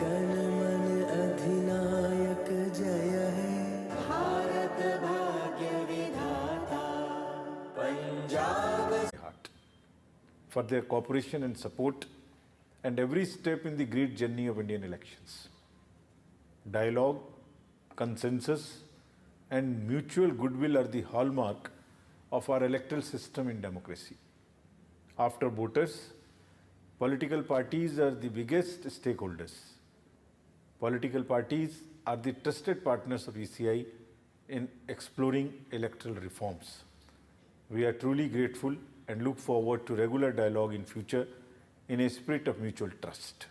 गण मन अधिनायक जय हे भारत भाग्य विधाता Punjab heart for their cooperation and support and every step in the great journey of Indian elections. Dialogue, consensus and mutual goodwill are the hallmark of our electoral system in democracy. After voters, political parties are the biggest stakeholders. Political parties are the trusted partners of ECI in exploring electoral reforms. We are truly grateful and look forward to regular dialogue in future in a spirit of mutual trust.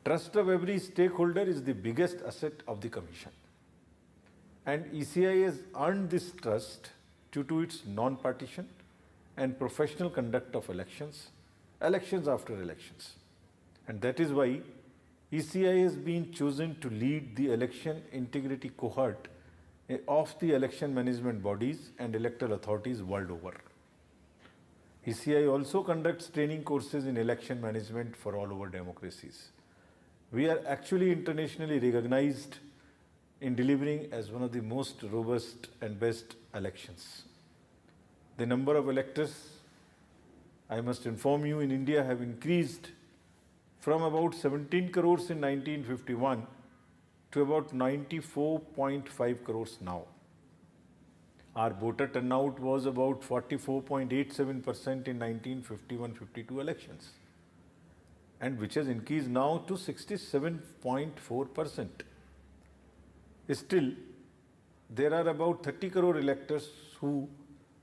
Trust of every stakeholder is the biggest asset of the Commission. And ECI has earned this trust due to its non-partisan and professional conduct of elections, elections after elections. And that is why ECI has been chosen to lead the election integrity cohort of the election management bodies and electoral authorities world over. ECI also conducts training courses in election management for all over democracies. We are actually internationally recognized in delivering as one of the most robust and best elections. The number of electors, I must inform you, in India have increased from about 17 crores in 1951 to about 94.5 crores now. Our voter turnout was about 44.87% in 1951-52 elections, and which has increased now to 67.4%. Still, there are about 30 crore electors who,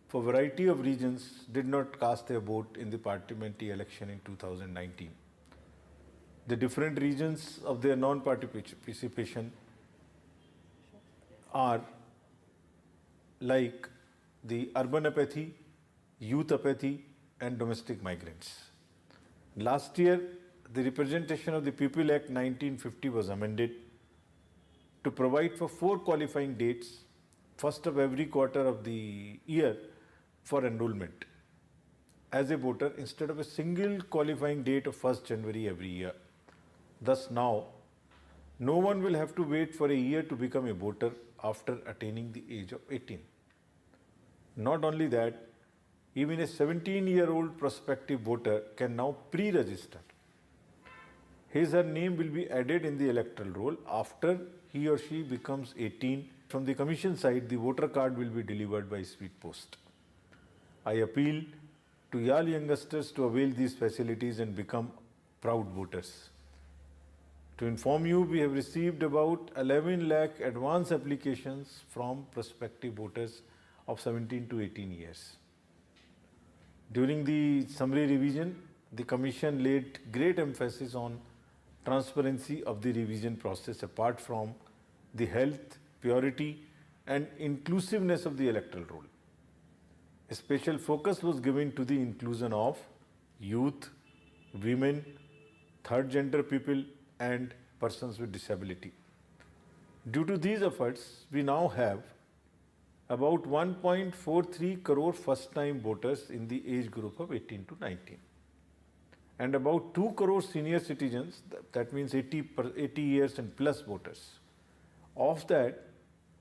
for a variety of reasons, did not cast their vote in the parliamentary election in 2019. The different reasons of their non-participation are like the urban apathy, youth apathy, and domestic migrants. Last year, the Representation of the People Act 1950 was amended to provide for 4 qualifying dates, first of every quarter of the year, for enrollment as a voter instead of a single qualifying date of 1st January every year. Thus now, no one will have to wait for a year to become a voter after attaining the age of 18. Not only that, even a 17-year-old prospective voter can now pre-register. His or her name will be added in the electoral roll after he or she becomes 18. From the Commission side, the voter card will be delivered by speed post. I appeal to all youngsters to avail these facilities and become proud voters. To inform you, we have received about 11 lakh advance applications from prospective voters of 17 to 18 years. During the summary revision, the Commission laid great emphasis on transparency of the revision process apart from the health, purity and inclusiveness of the electoral roll. A special focus was given to the inclusion of youth, women, third gender people and persons with disability. Due to these efforts, we now have about 1.43 crore first-time voters in the age group of 18 to 19 and about 2 crore senior citizens, that means 80 years and plus voters. Of that,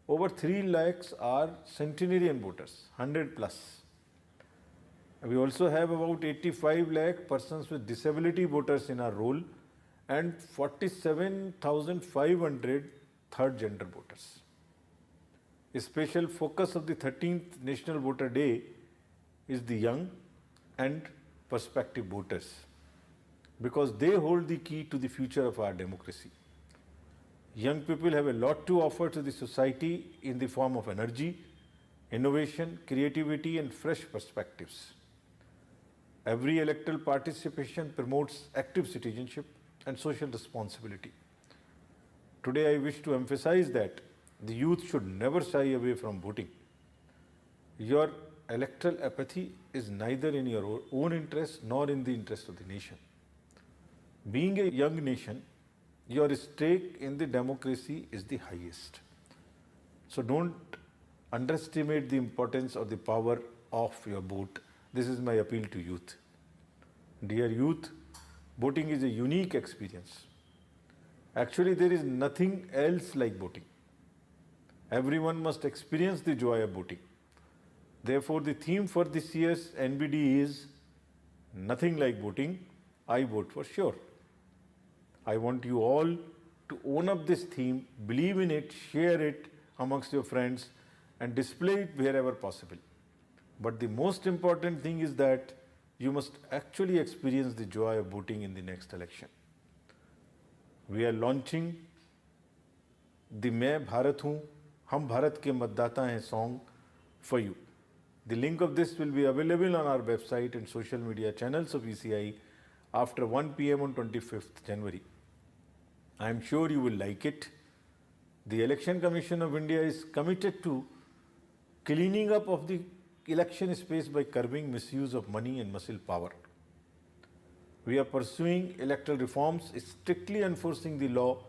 over 3 lakhs are centenarian voters, 100 plus. We also have about 85 lakh persons with disability voters in our roll and 47,500 third gender voters. A special focus of the 13th National Voter Day is the young and prospective voters because they hold the key to the future of our democracy. Young people have a lot to offer to the society in the form of energy, innovation, creativity and fresh perspectives. Every electoral participation promotes active citizenship and social responsibility. Today I wish to emphasize that the youth should never shy away from voting. Your electoral apathy is neither in your own interest nor in the interest of the nation. Being a young nation, your stake in the democracy is the highest. So don't underestimate the importance or the power of your vote. This is my appeal to youth. Dear youth, Voting is a unique experience. Actually, there is nothing else like voting. Everyone must experience the joy of voting. Therefore, the theme for this year's NBD is nothing like voting, I vote for sure. I want you all to own up this theme, believe in it, share it amongst your friends, and display it wherever possible. But the most important thing is that you must actually experience the joy of voting in the next election. We are launching the मैं भारत हूँ, हम भारत के मतदाता हैं song for you. The link of this will be available on our website and social media channels of ECI after 1 p.m. on 25th January. I am sure you will like it. The Election Commission of India is committed to cleaning up of the election space by curbing misuse of money and muscle power. We are pursuing electoral reforms, strictly enforcing the law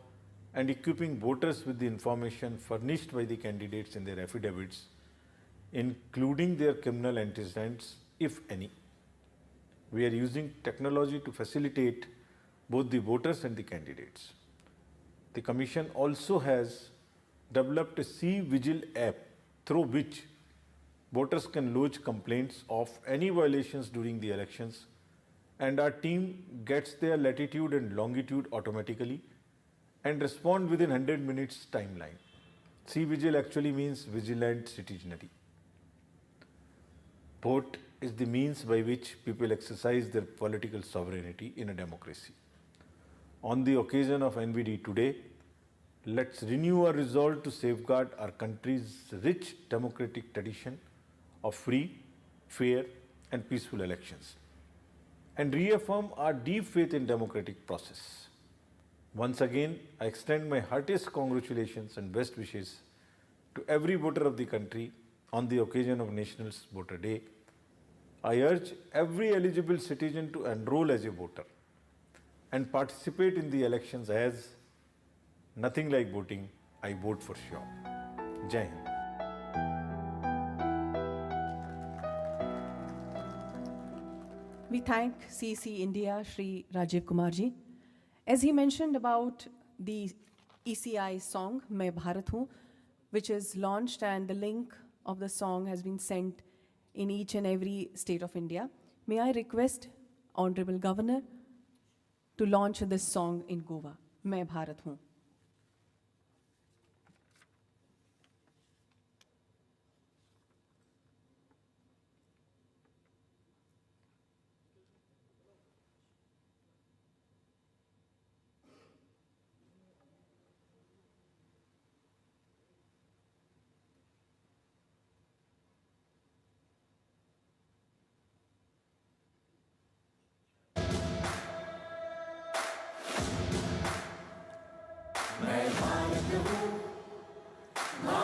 and equipping voters with the information furnished by the candidates in their affidavits, including their criminal antecedents, if any. We are using technology to facilitate both the voters and the candidates. The Commission also has developed a C-Vigil app through which voters can lodge complaints of any violations during the elections, and our team gets their latitude and longitude automatically and respond within 100 minutes timeline. C-Vigil actually means vigilant citizenry. Vote is the means by which people exercise their political sovereignty in a democracy. On the occasion of NVD today, let's renew our resolve to safeguard our country's rich democratic tradition of free, fair, and peaceful elections, and reaffirm our deep faith in democratic process. Once again, I extend my heartiest congratulations and best wishes to every voter of the country on the occasion of National Voter Day. I urge every eligible citizen to enroll as a voter and participate in the elections as nothing like voting, I vote for sure. Jai Hind. We thank CC India, Shri Rajiv Kumarji. As he mentioned about the ECI song, Main Bharat Hoon, which is launched, and the link of the song has been sent in each and every state of India. May I request Honorable Governor to launch this song in Goa, Main Bharat Hoon.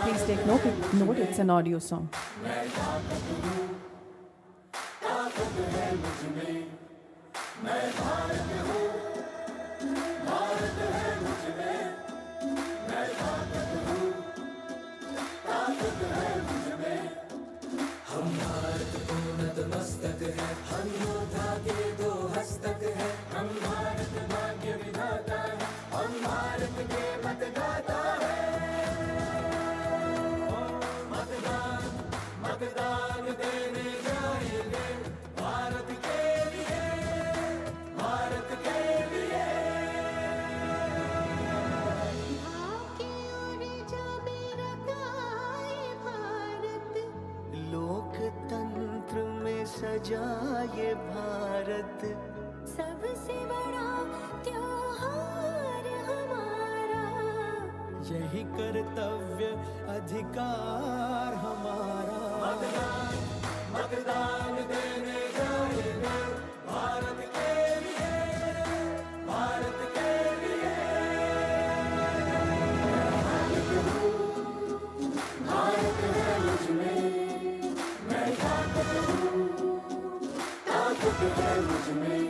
Please take note, it's an audio song. हम भारत को नतमस्तक है, हम योद्धा के दो हस्तक है, हम भारत भाग्य विधाता है, हम भारत के मतदाता है। मतदान मतदान देने जाएंगे भारत के लिए, भारत के लिए। आपकी ओर जा मेरा गाए भारत, लोकतंत्र में सजा ये भारत, सबसे बड़ा त्योहार हमारा, यही कर्तव्य अधिकार हमारा। मतदान मतदान देने जाएंगे भारत के लिए, भारत के लिए। भारत है मुझ में, मैं ताकत हूँ, ताकत है मुझ में।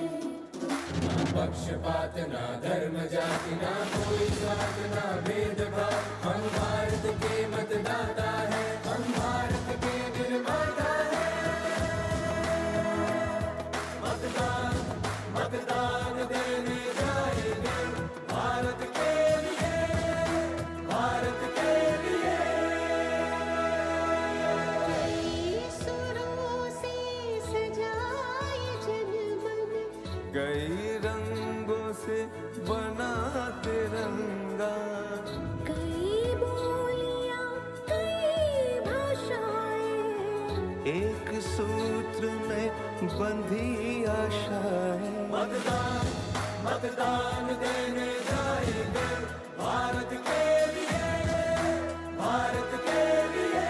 ना पक्षपात ना धर्म जाति ना कोई स्वार्थ ना भेदभाव, हम भारत के मतदाता है, हम भारत के निर्माता है। मतदान मतदान दे बना तिरंगा। कई बोलियां कई भाषाएं, एक सूत्र में बंधी आशाएं। मतदान मतदान देने जाएंगे भारत के लिए, भारत के लिए।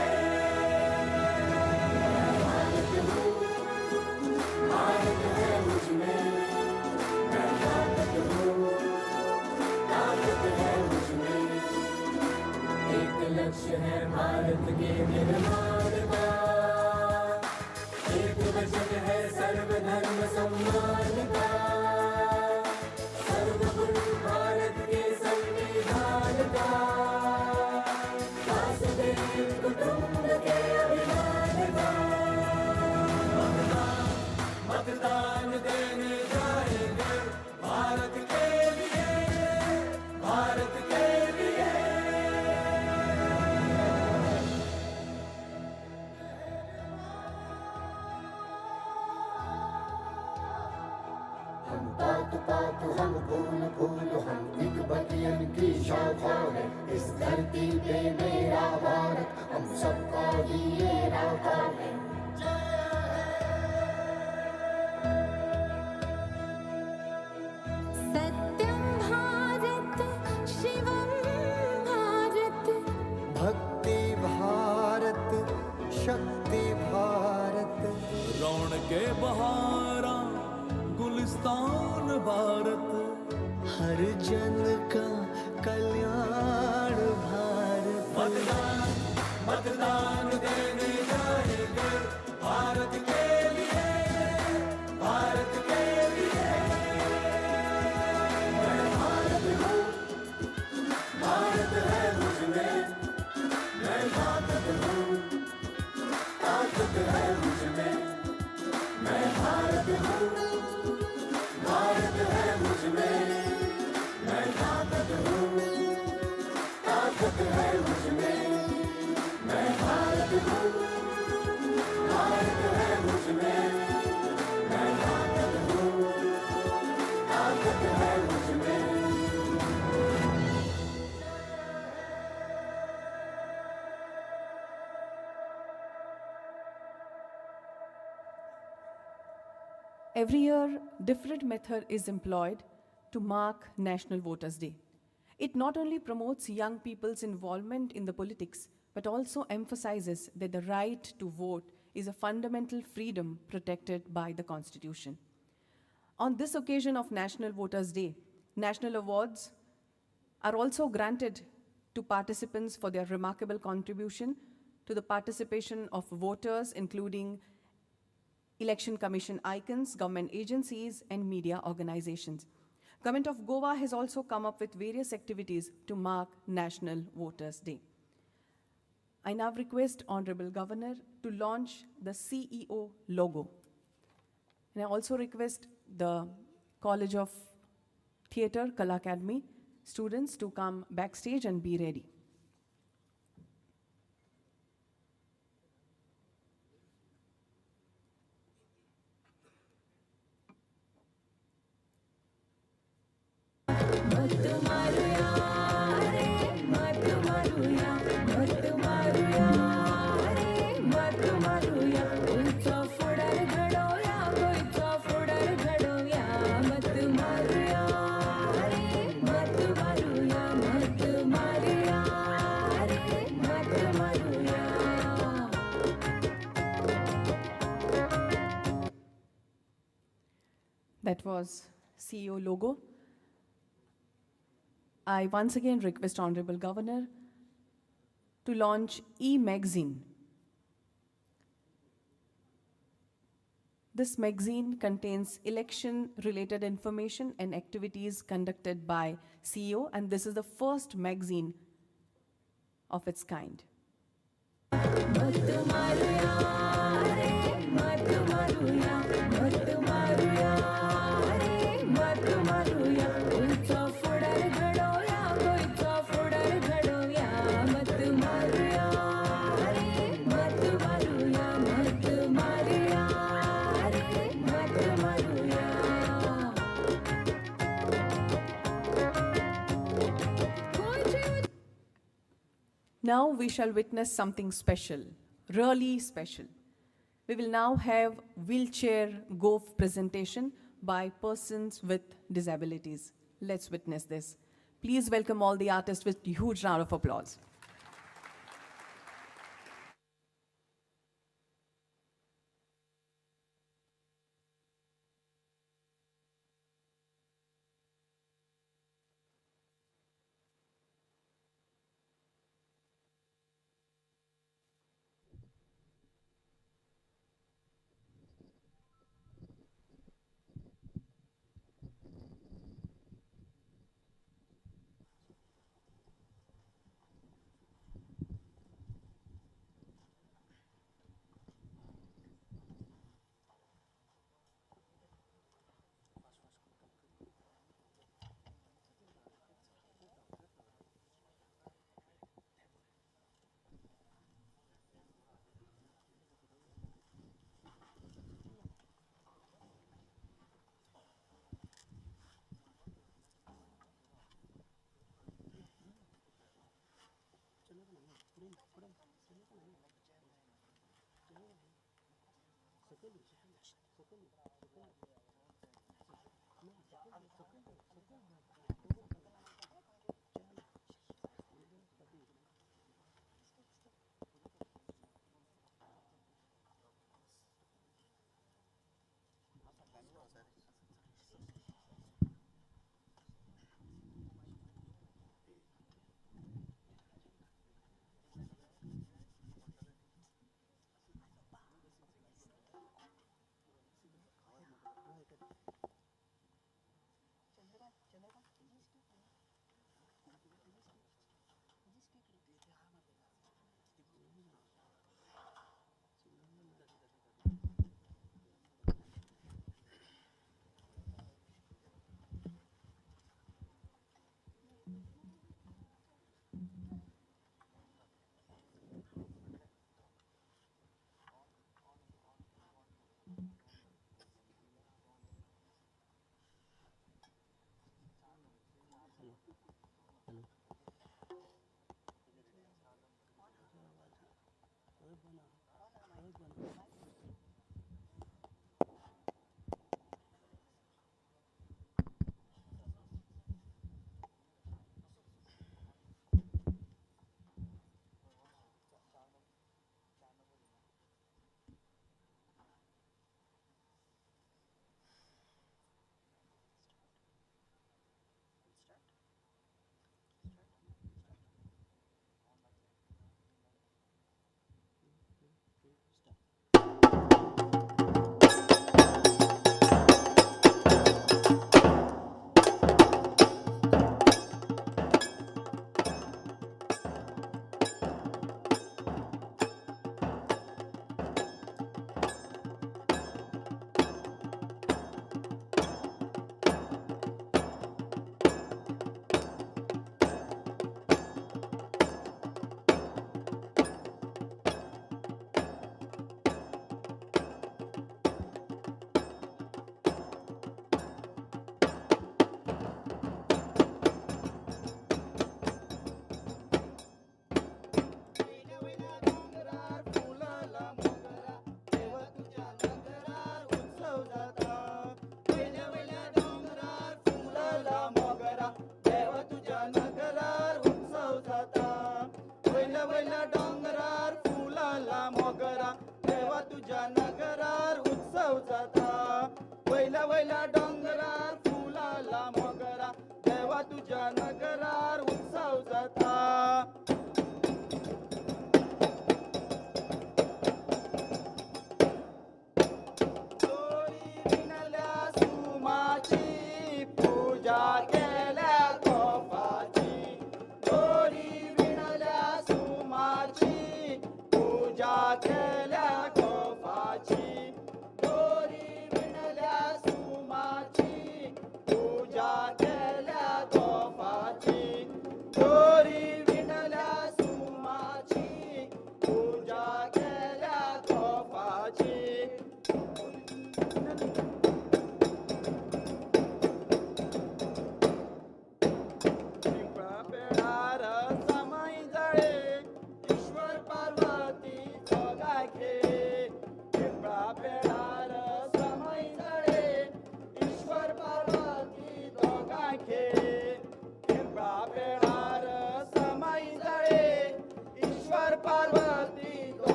भारत हूँ, भारत है मुझमें, मैं ताकत हूँ, ताकत है मुझमें। एक लक्ष्य है भारत के निर्माण का, एक वचन है सर्वधर्म सम्मान का। सर्वगुण भारत के संविधान का, वासुदेव कुटुंब के अभिमान का। मतदान मतदान देने जाएंगे भारत के लिए, भारत के लिए। हम पात पात हम फूल फूल, हम एक बगियन की शाखा है। इस धरती पे मेरा भारत हम सबका ही ये राखा है। सत्यं भारत शिवं भारत, भक्ति भारत, शक्ति भारत। रौनके बहारा गुलिस्तान भारत, हर जन का कल्याण भारत। मतदान मतदान देने जाएंगे भारत के लिए, भारत के लिए। मैं भारत हूँ, भारत है मुझमें, मैं ताकत हूँ, ताकत है मुझमें। मैं भारत हूँ, भारत है मुझमें, मैं ताकत हूँ, ताकत है मुझमें। मैं भारत हूँ, भारत है मुझमें, मैं ताकत हूँ, ताकत है मुझमें। Every year, different method is employed to mark National Voters' Day. It not only promotes young people's involvement in the politics, but also emphasizes that the right to vote is a fundamental freedom protected by the Constitution. On this occasion of National Voters' Day, national awards are also granted to participants for their remarkable contribution to the participation of voters, including Election Commission icons, government agencies, and media organizations. Government of Goa has also come up with various activities to mark National Voters' Day. I now request Honorable Governor to launch the CEO logo. And I also request the College of Theatre, Kala Academy students to come backstage and be ready. मत मारुया रे मत मारुया, मत मारुया रे मत मारुया। कोईचा फुडार घडवया, कोईचा फुडार घडवया। मत मारुया रे मत मारुया, मत मारुया रे मत मारुया। That was CEO logo. I once again request Honorable Governor to launch e-magazine. This magazine contains election-related information and activities conducted by CEO, and this is the first magazine of its kind. मत मारुया रे मत मारुया, मत मारुया रे मत मारुया। कोईचा फुडार घडवया, कोईचा फुडार घडवया। मत मारुया रे मत मारुया, मत मारुया रे मत मारुया। Now we shall witness something special, really special. We will now have wheelchair golf presentation by persons with disabilities. Let's witness this. Please welcome all the artists with a huge round of applause.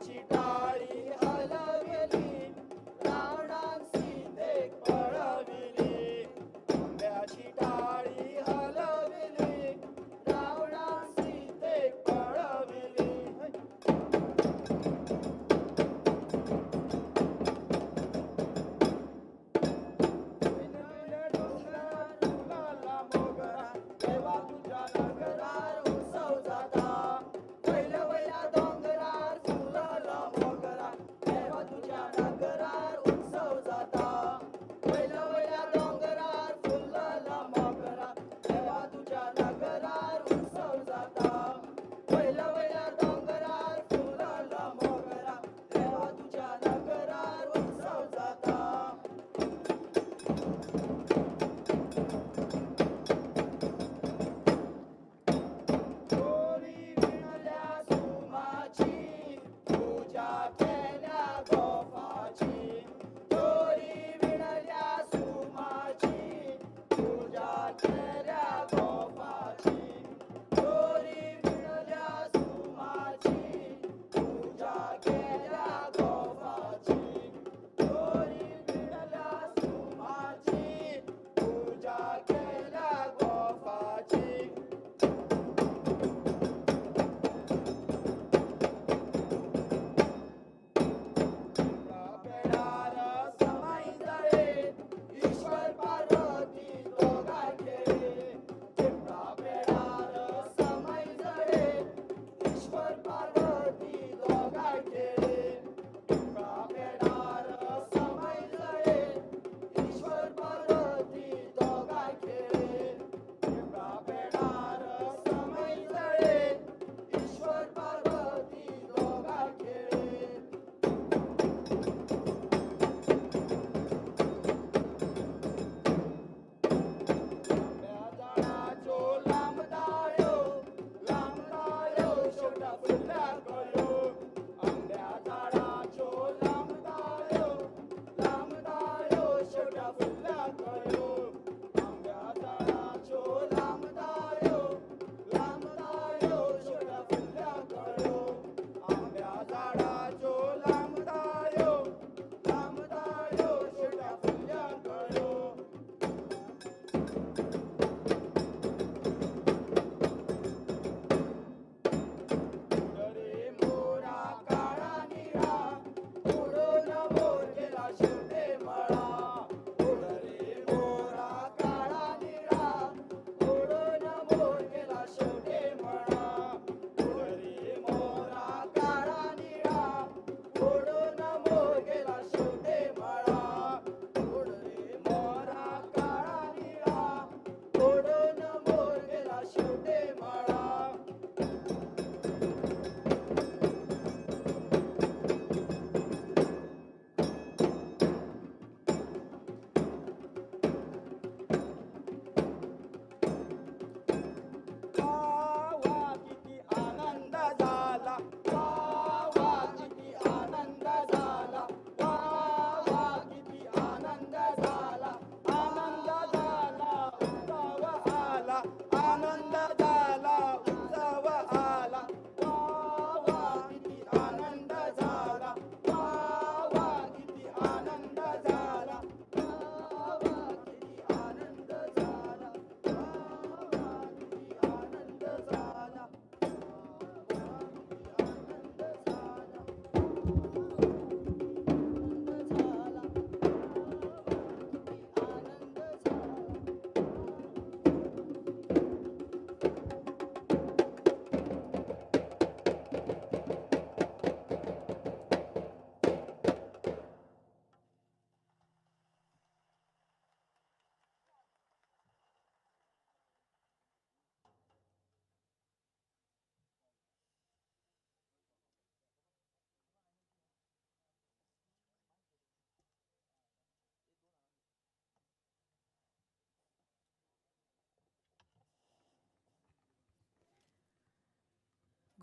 आंब्याची टाळी हलविली रावणान सीतेक पळविली आंब्याची टाळी हलविली रावणान सीतेक पळविली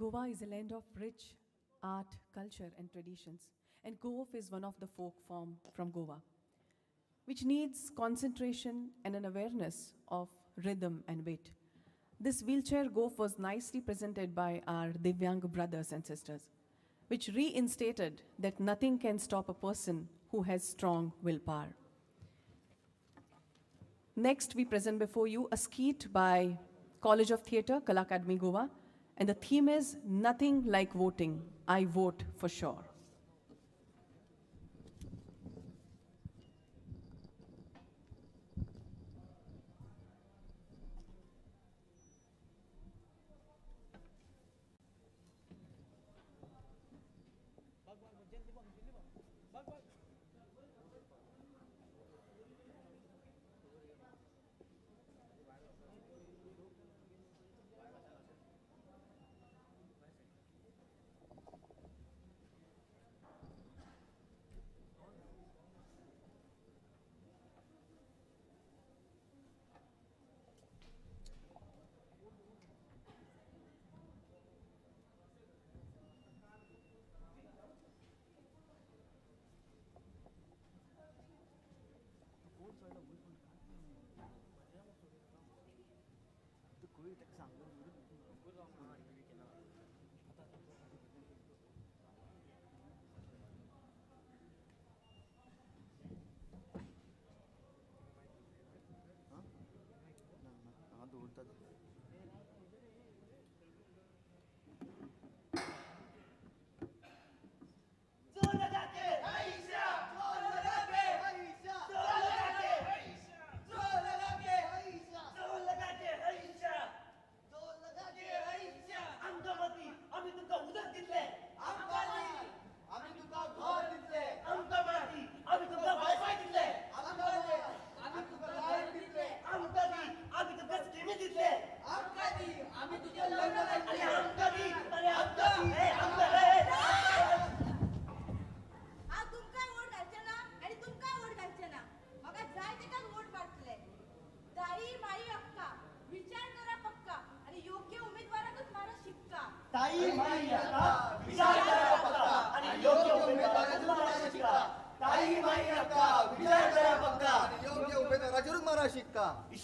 Goa is a land of rich art, culture, and traditions, and Goaf is one of the folk form from Goa, which needs concentration and an awareness of rhythm and weight. This wheelchair Goaf was nicely presented by our Divyang brothers and sisters, which reinstated that nothing can stop a person who has strong willpower. Next, we present before you a skit by College of Theatre, Kala Academy, Goa, and the theme is Nothing Like Voting, I Vote for Sure.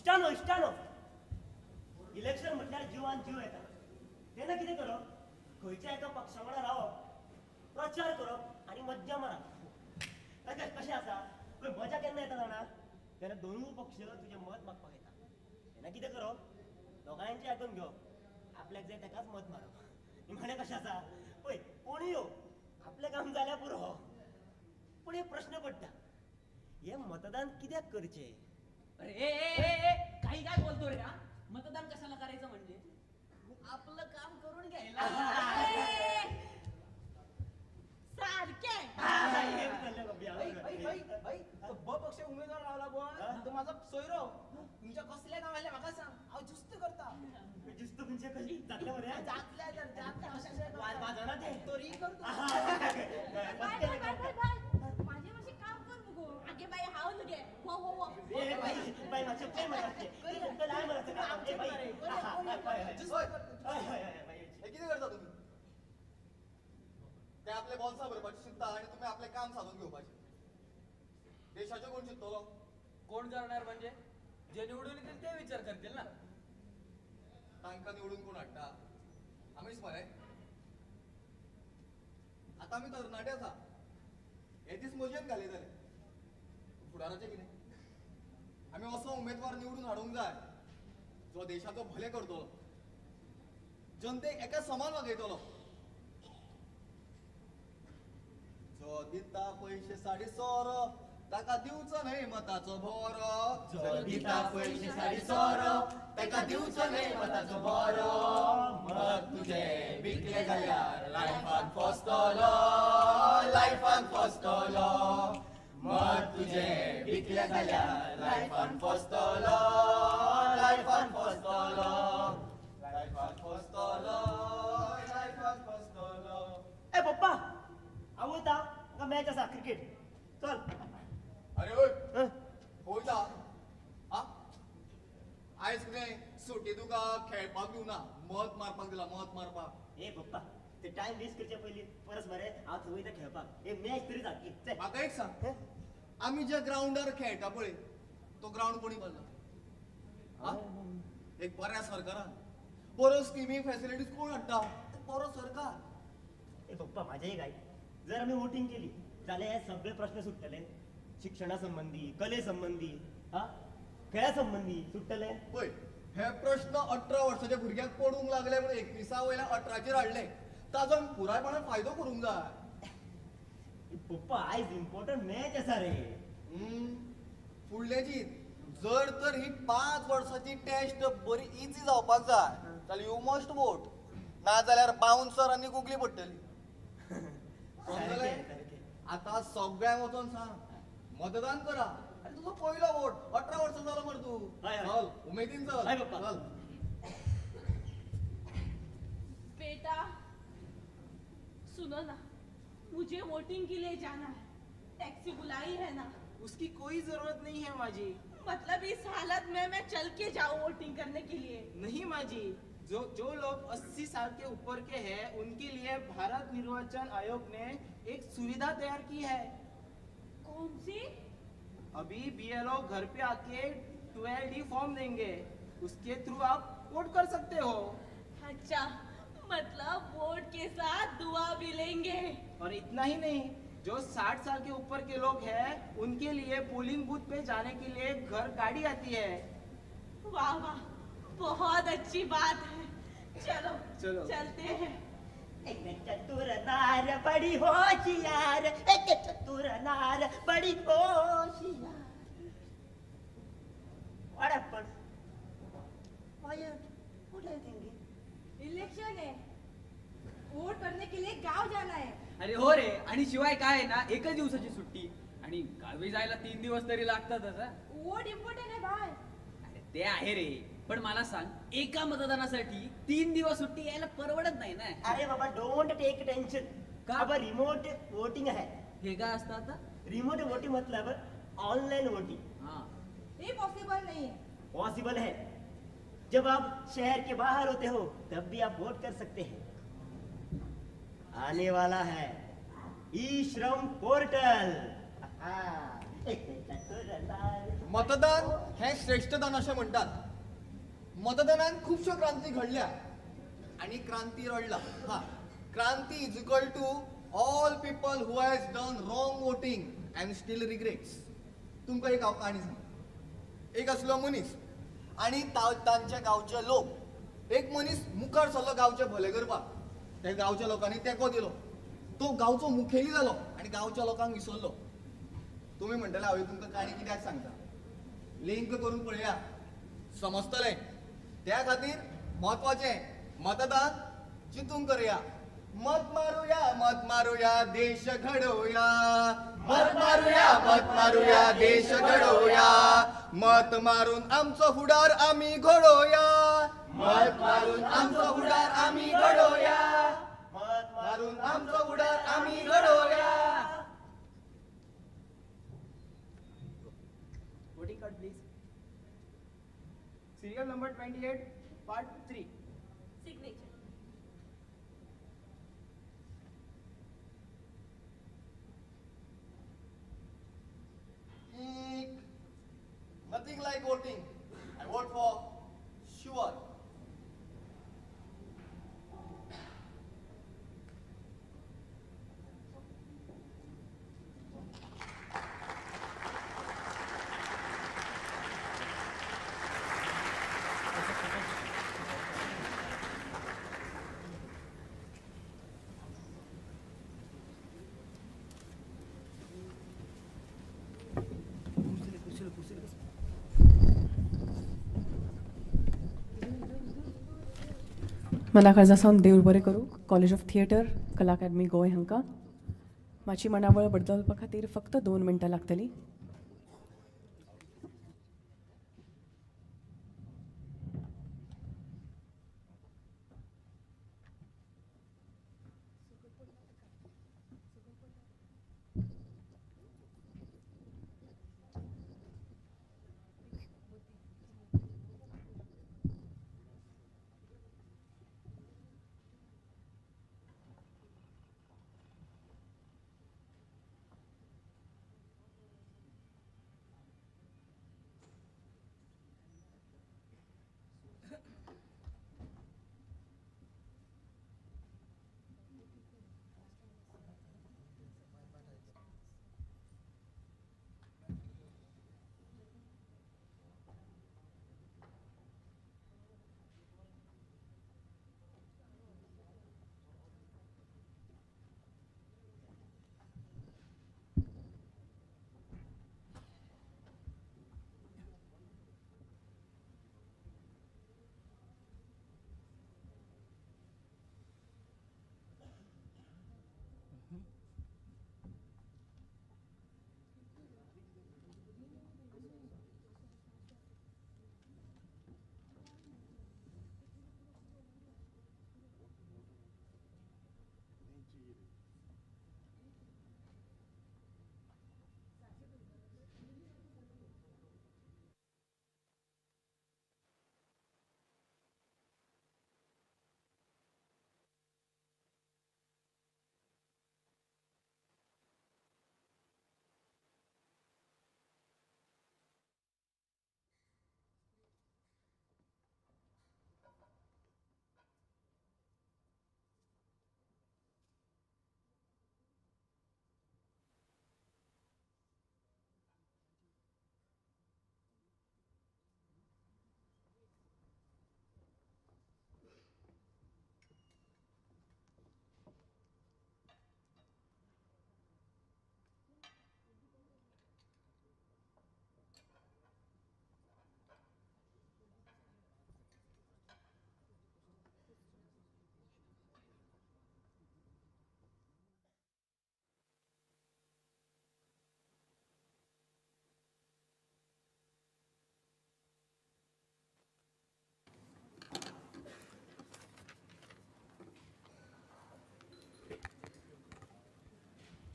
इष्टानो इष्टानो election म्हटल्यार जीवान जीव येता तेन्ना कितें करप खंयच्या एका पक्षा वांगडा रावप प्रचार करप आनी मज्जा मारप ताका कशें आसा खंय मजा केन्ना येता जाणा तेन्ना दोनूय पक्ष तुजें मत मागपाक येता तेन्ना कितें करप दोगांयचें आयकून घेवप आपल्याक जाय ताकाच मत मारप म्हणे कशें आसा पळय कोणूय येवं आपलें काम जाल्यार पुरो पूण एक प्रश्न पडटा हे मतदान कित्याक करचें अरे ए काही काय बोलतो रे हा मतदान कशाला करायचं म्हणजे आपलं काम करून घ्यायला सारखे ब पक्ष उमेदवार रावला बुवा तो माझा सोयरो तुमच्या कसल्या गावाला म्हाका सांग हांव जुस्त करता जुस्त म्हणजे कशी जातल्या बरे जातल्या तर जातल्या अशा वाजना ते तोरी करतो माझे मातशें काम कर मुगो आगे बाई हांव नुगे हो हो हो ए बाई मातशें प्रेम मारचे तुमकां लाय मारचे का ए बाई हे किती करता तुम्ही ते आपले बॉल्सा भरपाची चिंता आणि तुम्ही आपले काम साधून घेवपाचे देशाचे कोण चिंतलो कोण करणार म्हणजे जे निवडून येतील ते विचार करतील ना तांकां निवडून कोण हाडटा आमीच मरे आता आमी तरणाटे आसा हे दीस मजेन घालयतले फुडाराचें कितें आमी असो उमेदवार निवडून हाडूंक जाय जो देशाचो भले करतलो जनतेक एका समान वागयतलो जो दिता पयशे साडी सोरो ताका दिवचो न्हय मताचो भोरो जो दिता पयशे साडी सोरो ताका दिवचो न्हय मताचो भोरो मत तुजे विकले जाल्यार लायफान फसतलो मत तुजे विकले जाल्यार लायफान फसतलो ए पप्पा हांव वयता म्हाका मॅच आसा क्रिकेट चल अरे ओय होयता आ आयज कितें सुटी तुका खेळपाक दिवना मत मारपाक दिला मत मारपाक ए पप्पा ते टाइम वेस्ट करचे पयलीं परस मरे हांव थंय वयता खेळपाक ए मॅच तरी जातली चल म्हाका एक सांग आमी ज्या ग्राउंडार खेळटा पळय तो ग्राउंड कोणी बांदला एक बऱ्या सरकारान बरो स्किमी फॅसिलिटीज कोण हाडटा बरो सरकार ए पप्पा माझ्याही काय जर आम्ही वोटिंग केली जाल्यार हे सगळे प्रश्न सुटतले. शिक्षणा संबंधी, कले संबंधी, हा खेळा संबंधी सुटतले. पळय हे प्रश्न 18 वर्साच्या भुरग्याक पडूंक लागले म्हणून 21 वयल्या 18चेर हाडले. ताजो आमी पुरायपणान फायदो करूंक जाय. पप्पा आयज इम्पॉर्टंट मॅच आसा रे. फुडले जीत जर तर ही 5 वर्साची टेस्ट बरी इजी जावपाक जाय जाल्यार यू मस्ट वोट. ना जाल्यार बाउन्सर आनी गुगली पडटली. समजलें? आतां सगळ्यांक वचोन सांग मतदान करा आनी तुजो पयलो वोट. 18 वर्सां जालो मरे तूं. हय, हय. चल उमेदीन चल. हय पप्पा. चल. बेटा सुनो ना, मुझे वोटिंग के लिए जाना है. टैक्सी बुलाई है ना? उसकी कोई जरूरत नहीं है माँ जी. मतलब इस हालत में मैं चल के जाऊँ वोटिंग करने के लिए? नहीं माँ जी, जो लोग 80 साल के ऊपर के हैं उनके लिए भारत निर्वाचन आयोग ने एक सुविधा तैयार की है. कौन सी? अभी बीएलओ घर पे आके 12D फॉर्म देंगे, उसके थ्रू आप वोट कर सकते हो. अच्छा, मतलब वोट के साथ दुआ भी लेंगे. और इतना ही नहीं, जो 60 साल के ऊपर के लोग हैं उनके लिए पोलिंग बूथ पे जाने के लिए घर गाड़ी आती है. वाह वाह, बहुत अच्छी बात है. चलो चलो. चलते हैं. एक चतुर नार बड़ी होशियार, एक चतुर नार बड़ी होशियार. What happened? Why are what are you thinking? Election है, वोट करने के लिए गांव जाना है. अरे हो रे, आणि शिवाय काय आहे ना, एकच दिवसाची सुट्टी आणि गावी जायला 3 दिवस तरी लागतातच. हा? वोट इम्पॉर्टंट है भाई. अरे ते आहे रे, पण मला सांग, एका मतदानासाठी 3 दिवस सुट्टी यायला परवडत नाही ना. अरे बाबा डोंट टेक टेंशन. का? अब रिमोट वोटिंग है. हे काय असतं आता? रिमोट वोटिंग मतलब ऑनलाइन वोटिंग. हा. ये पॉसिबल नहीं है. पॉसिबल है. जब आप शहर के बाहर होते हो तब भी आप वोट कर सकते हैं. आने वाला है ई श्रम पोर्टल. मतदान हे श्रेष्ठदान अशें म्हणटात. मतदानान खुबश्यो क्रांती घडल्या आनी क्रांती रडला. हा, क्रांती is equal to all people who has done wrong voting and still regrets. तुमकां एक हांव काणी सांग. एक असलो मनीस आनी तांच्या गांवचे लोक. एक मनीस मुखार सरलो गांवचे भले करपाक. त्या गांवच्या लोकांनी तेंको दिलो. तो गांवचो मुखेली जालो आनी गांवच्या लोकांक विसरलो. तुम्ही म्हणटले हांव तुमकां काणी कित्याक सांगता. लिंक करून पळया समजतलें. त्या खातीर म्हत्वाचें मतदान चिंतून करया. मत मारूया देश घडोवया. मत मारूया देश घडोवया. मत मारून आमचो फुडार आमी घडोवया. मत मारून आमचो फुडार आमी घडोवया. मत मारून आमचो फुडार आमी घडोवया. Voting card please. Serial number 28 part 3. Signature. Nothing like voting. I vote for sure. मना कर्जा सावन देव बरें करूं. कॉलेज ऑफ थिएटर कला अकादमी गोंय हांकां मातशी मनावळ बदलपा खातीर फक्त 2 मिनटां लागतलीं.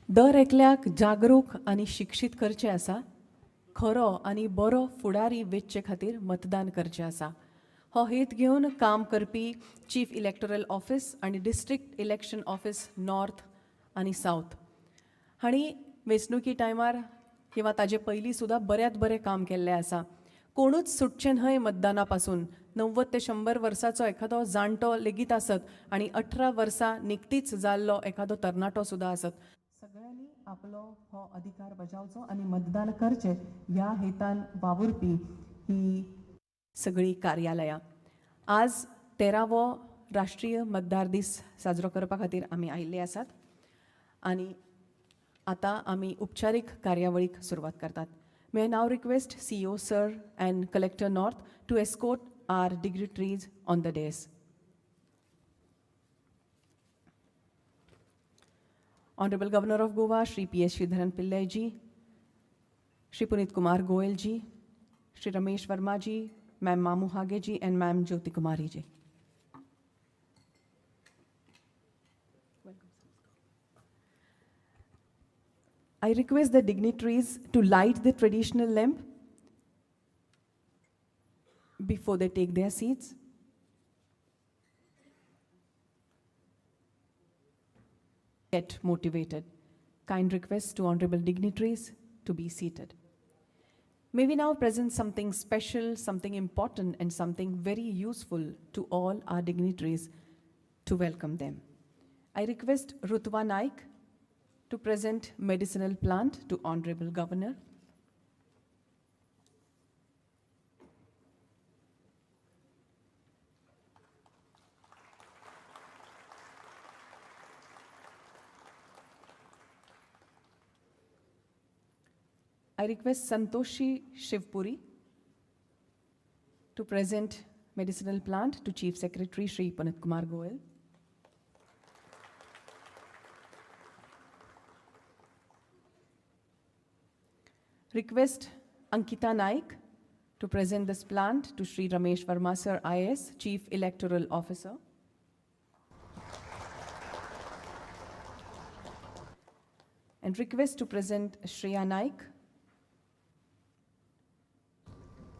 दर एकल्याक जागरूक आनी शिक्षीत करचें आसा. खरो आनी बरो फुडारी वेंचचे खातीर मतदान करचें आसा. हो हेत घेवन काम करपी चीफ इलेक्टोरल ऑफिस आनी डिस्ट्रिक्ट इलेक्शन ऑफिस नॉर्थ आनी सावथ हांणी वेंचणुकी टायमार किंवा ताजे पयलीं सुद्दां बऱ्यांत बरें काम केल्लें आसा. कोणूच सुटचें न्हय मतदाना पासून. 90 ते 100 वर्साचो एखादो जाणटो लेगीत आसत आनी 18 वर्सां निकतीच जाल्लो एखादो तरणाटो सुद्दां आसत. सगळ्यांनी आपलो हो अधिकार बजावचो आनी मतदान करचें ह्या हेतान वावुरपी ही सगळीं कार्यालयां. आज 13वो राष्ट्रीय मतदार दीस साजरो करपा खातीर आमी आयिल्ले आसात आनी आतां आमी उपचारीक कार्यावळीक सुरवात करतात. May I now request CEO Sir and Collector North to escort our dignitaries on the dais. Honorable Governor of Goa, Shri P.S. Sridharan Pillai ji, Shri Punit Kumar Goel ji, Shri Ramesh Verma ji, Ma'am Mamu Hage ji and Ma'am Jyoti Kumari ji. I request the dignitaries to light the traditional lamp before they take their seats. Get motivated. Kind request to honorable dignitaries to be seated. May we now present something special, something important, and something very useful to all our dignitaries to welcome them. I request Rutva Naik to present medicinal plant to Honorable Governor. I request Santoshi Shivpuri to present medicinal plant to Chief Secretary Shri Punit Kumar Goel. Request Ankita Naik to present this plant to Shri Ramesh Verma Sir IAS, Chief Electoral Officer. And request to present Shreya Naik,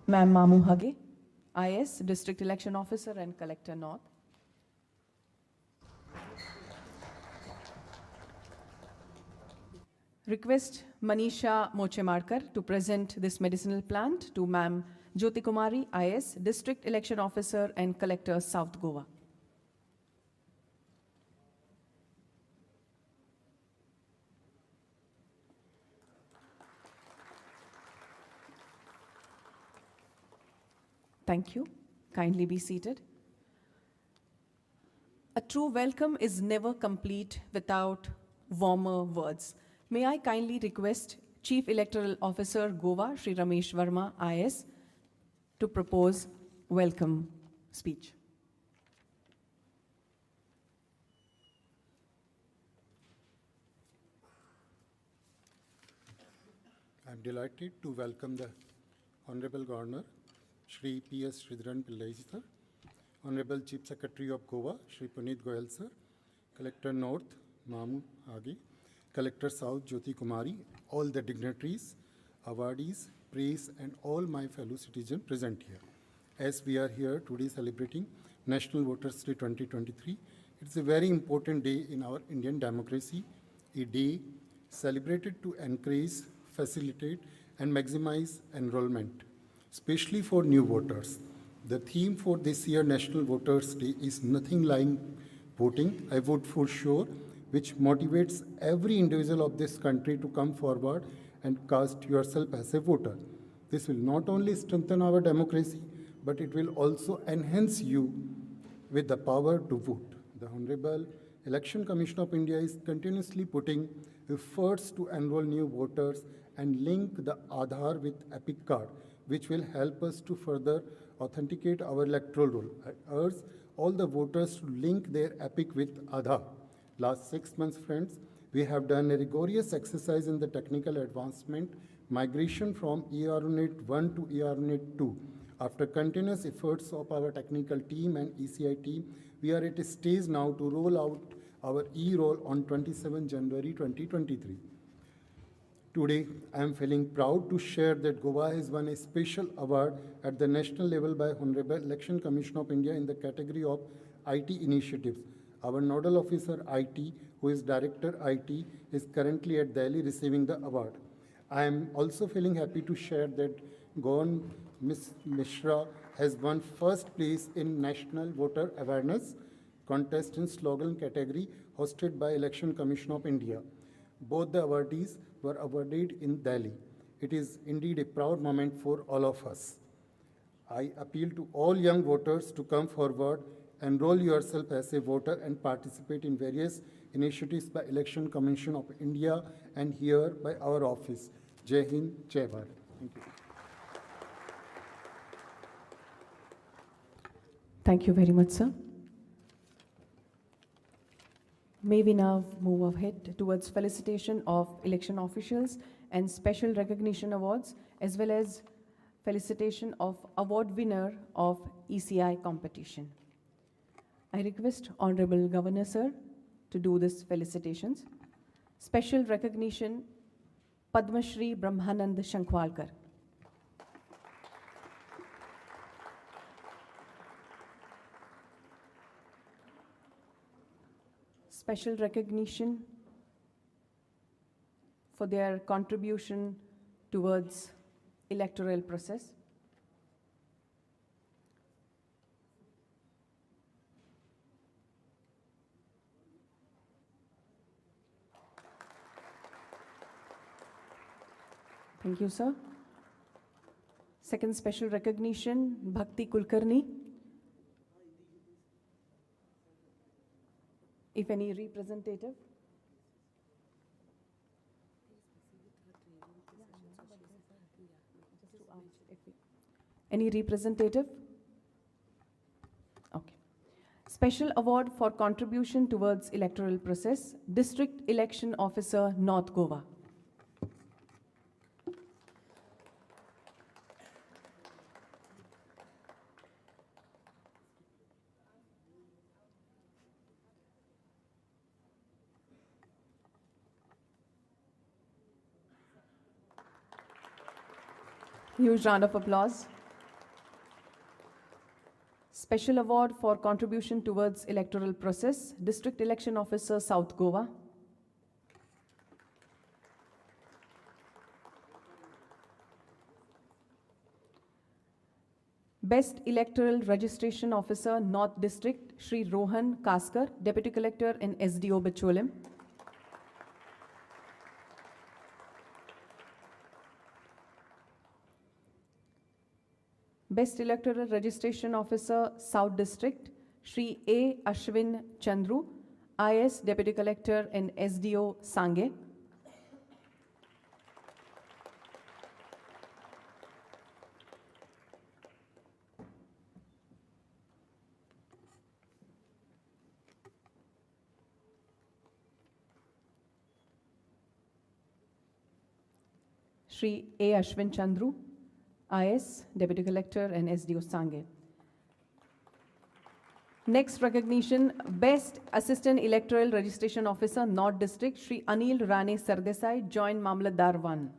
Ma'am Mamu Hage, IAS, District Election Officer and Collector North. Request Manisha Mochemarkar to present this medicinal plant to Ma'am Jyoti Kumari, IS, District Election Officer and Collector, South Goa. Thank you. Kindly be seated. A true welcome is never complete without warmer words. May I kindly request Chief Electoral Officer Goa, Shri Ramesh Verma, IS, to propose welcome speech. I'm delighted to welcome the Honorable Governor, Shri P.S. Sridharan Pillai sir, Honorable Chief Secretary of Goa, Shri Punit Goel sir, Collector North, Mamu Hage, Collector South, Jyoti Kumari, all the dignitaries, awardees, press, and all my fellow citizens present here. As we are here today celebrating National Voters Day 2023, it's a very important day in our Indian democracy, a day celebrated to encourage, facilitate, and maximize enrollment, especially for new voters. The theme for this year National Voters Day is nothing like voting, I vote for sure, which motivates every individual of this country to come forward and cast yourself as a voter. This will not only strengthen our democracy, but it will also enhance you with the power to vote. The Honorable Election Commission of India is continuously putting efforts to enroll new voters and link the Aadhaar with EPIC card, which will help us to further authenticate our electoral roll. I urge all the voters to link their EPIC with Aadhaar. Last 6 months, friends, we have done a rigorous exercise in the technical advancement, migration from ERNet 1 to ERNet 2. After continuous efforts of our technical team and ECI team, we are at a stage now to roll out our e-roll on 27 January 2023. Today, I am feeling proud to share that Goa has won a special award at the national level by Honorable Election Commission of India in the category of IT initiatives. Our nodal officer IT, who is Director IT, is currently at Delhi receiving the award. I am also feeling happy to share that Goan Ms. Mishra has won first place in National Voter Awareness Contest in slogan category hosted by Election Commission of India. Both the awardees were awarded in Delhi. It is indeed a proud moment for all of us. I appeal to all young voters to come forward, enroll yourself as a voter and participate in various initiatives by Election Commission of India and here by our office. Jai Hind, Jai Bharat. Thank you. Thank you very much, sir. May we now move ahead towards felicitation of election officials and special recognition awards, as well as felicitation of award winner of ECI competition. I request Honorable Governor, sir, to do this felicitations. Special recognition, Padma Shri Brahmanand Shankhwalkar. Special recognition for their contribution towards electoral process. Thank you, sir. Second special recognition, Bhakti Kulkarni. If any representative. Any representative? Okay. Special award for contribution towards electoral process, District Election Officer, North Goa. Huge round of applause. Special award for contribution towards electoral process, District Election Officer, South Goa. Best Electoral Registration Officer, North District, Shri Rohan Kaskar, Deputy Collector and SDO Bicholim. Best Electoral Registration Officer, South District, Shri A. Ashwin Chandru, IS Deputy Collector and SDO Sange. Shri A. Ashwin Chandru, IS, Deputy Collector and SDO Sange. Next recognition, Best Assistant Electoral Registration Officer, North District, Shri Anil Rane Sardesai, Joint Mamlatdar 1.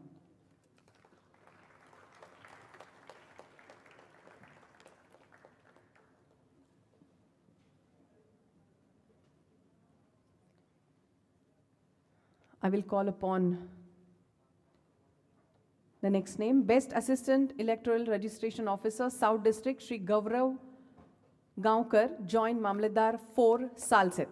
I will call upon the next name, Best Assistant Electoral Registration Officer, South District, Shri Gaurav Gaonkar, Joint Mamlatdar 4, Salset.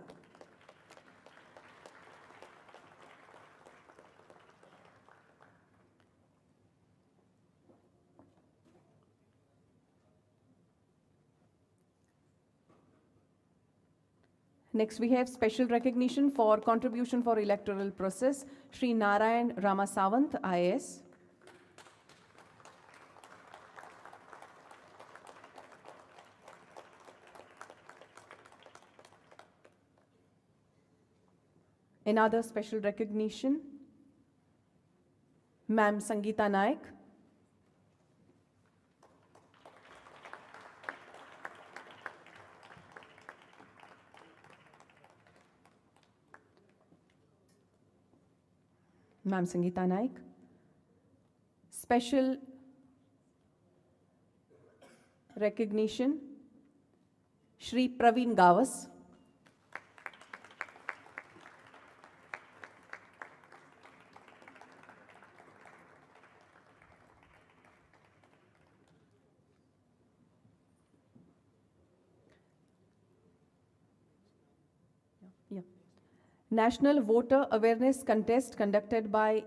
Next, we have special recognition for contribution for electoral process, Shri Narayan Ramasawant, IAS. Another special recognition, Ma'am Sangeeta Naik. Ma'am Sangeeta Naik. Special recognition, Shri Praveen Gawas. National Voter Awareness Contest conducted by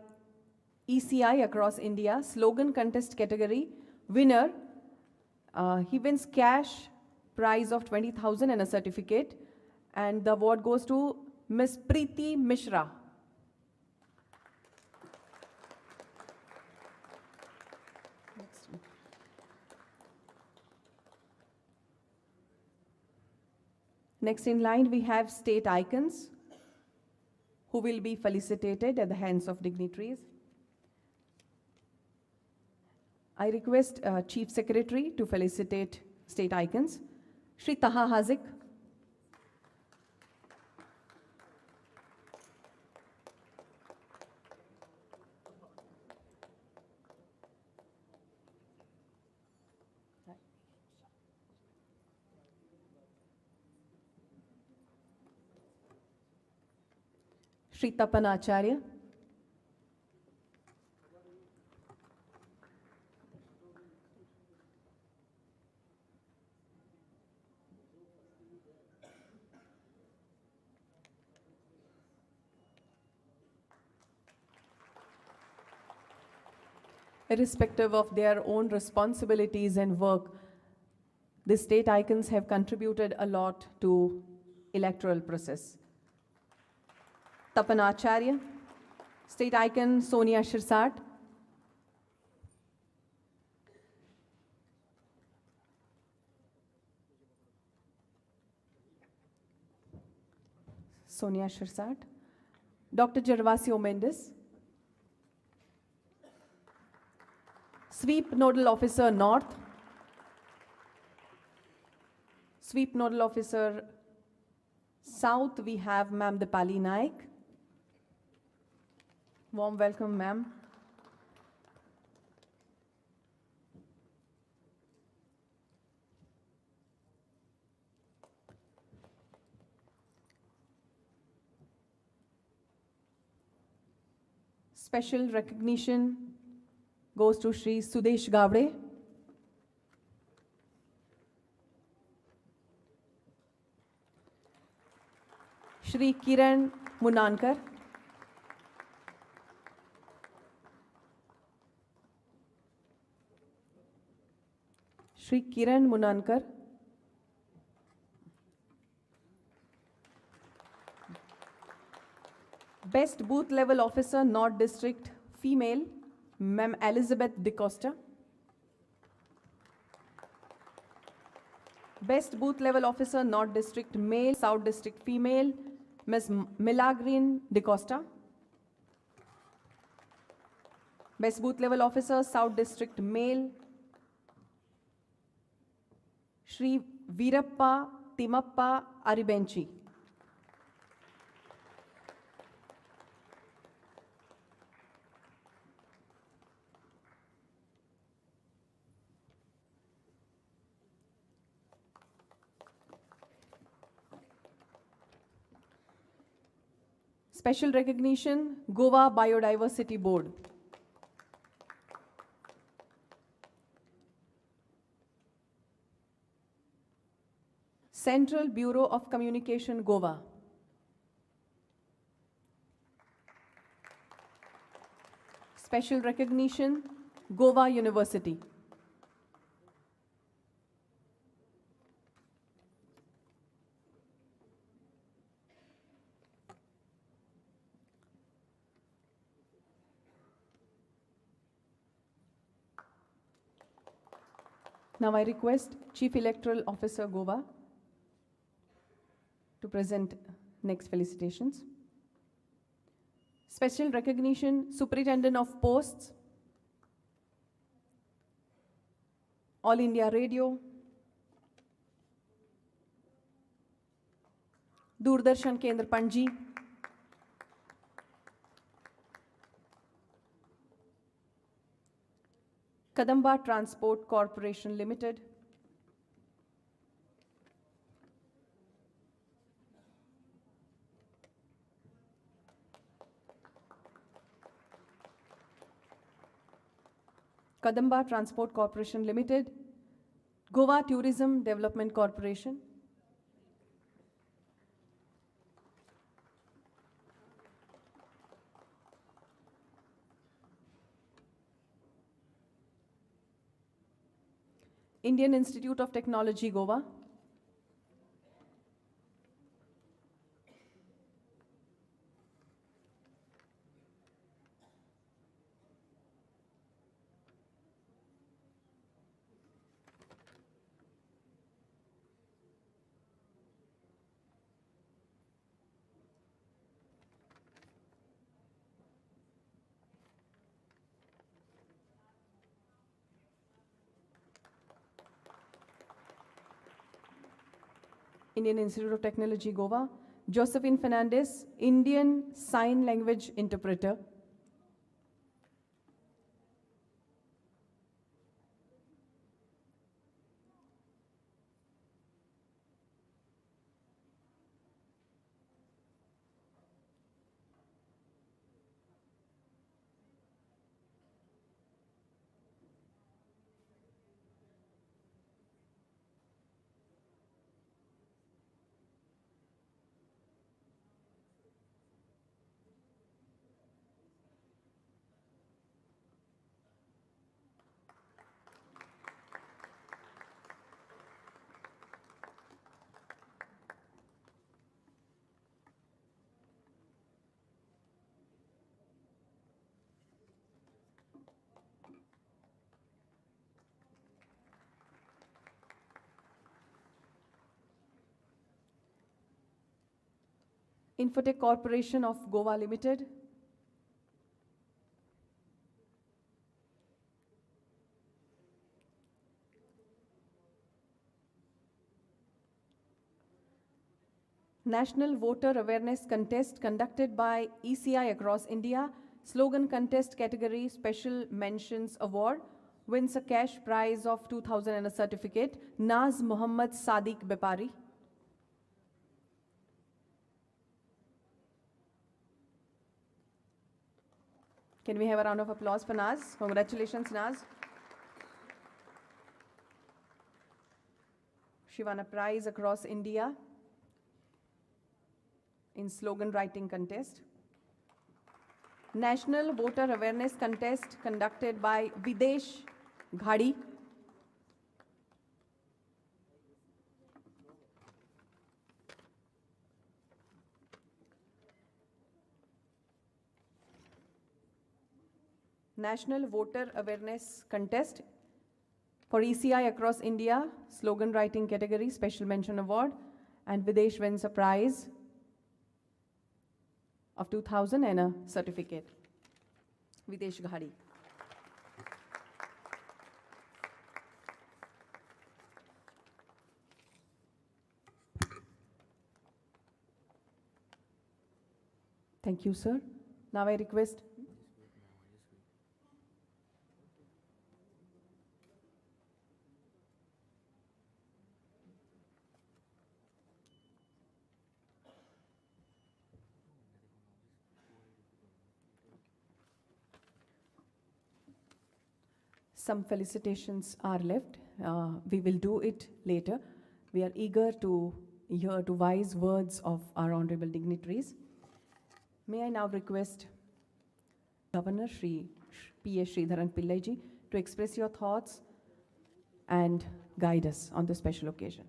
ECI across India, slogan contest category, winner, he wins cash prize of 20,000 and a certificate, and the award goes to Miss Preeti Mishra. Next in line we have state icons who will be felicitated at the hands of dignitaries. I request Chief Secretary to felicitate state icons. Shri Taha Hazik. Shri Tapan Acharya. Irrespective of their own responsibilities and work, the state icons have contributed a lot to electoral process. Tapan Acharya, state icon Sonia Shirsat, Sonia Shirsat, Dr. Gervasio Mendes, Sweep Nodal Officer North, Sweep Nodal Officer South, we have Ma'am Dipali Naik. Warm welcome, ma'am. Special recognition goes to Shri Sudesh Gavde. Shri Kiran Munankar. Shri Kiran Munankar. Best Booth Level Officer, North District, female, Ma'am Elizabeth DeCosta. Best Booth Level Officer, North District, male, South District, female, Ms. Milagrin DeCosta. Best Booth Level Officer, South District, male, Shri Veerappa Timappa Aribenchi. Special recognition, Goa Biodiversity Board. Central Bureau of Communication, Goa. Special recognition, Goa University. Now I request Chief Electoral Officer, Goa, to present next felicitations. Special recognition, Superintendent of Posts, All India Radio, Doordarshan Kendra Panaji, Kadamba Transport Corporation Limited, Kadamba Transport Corporation Limited, Goa Tourism Development Corporation, Indian Institute of Technology, Goa, Indian Institute of Technology, Goa, Josephine Fernandez, Indian Sign Language Interpreter, Infotech Corporation of Goa Limited, National Voter Awareness Contest conducted by ECI across India, Slogan Contest category Special Mentions Award, wins a cash prize of 2,000 and a certificate, Naz Muhammad Sadiq Bepari. Can we have a round of applause for Naz? Congratulations, Naz. She won a prize across India in slogan writing contest. National Voter Awareness Contest conducted by Videsh Ghadi. National Voter Awareness Contest for ECI across India, slogan writing category, special mention award, and Videsh wins a prize of 2,000 and a certificate. Videsh Ghadi. Thank you, sir. Now I request some felicitations are left. We will do it later. We are eager to hear the wise words of our honorable dignitaries. May I now request Governor Shri P.S. Sridharan Pillaiji to express your thoughts and guide us on this special occasion.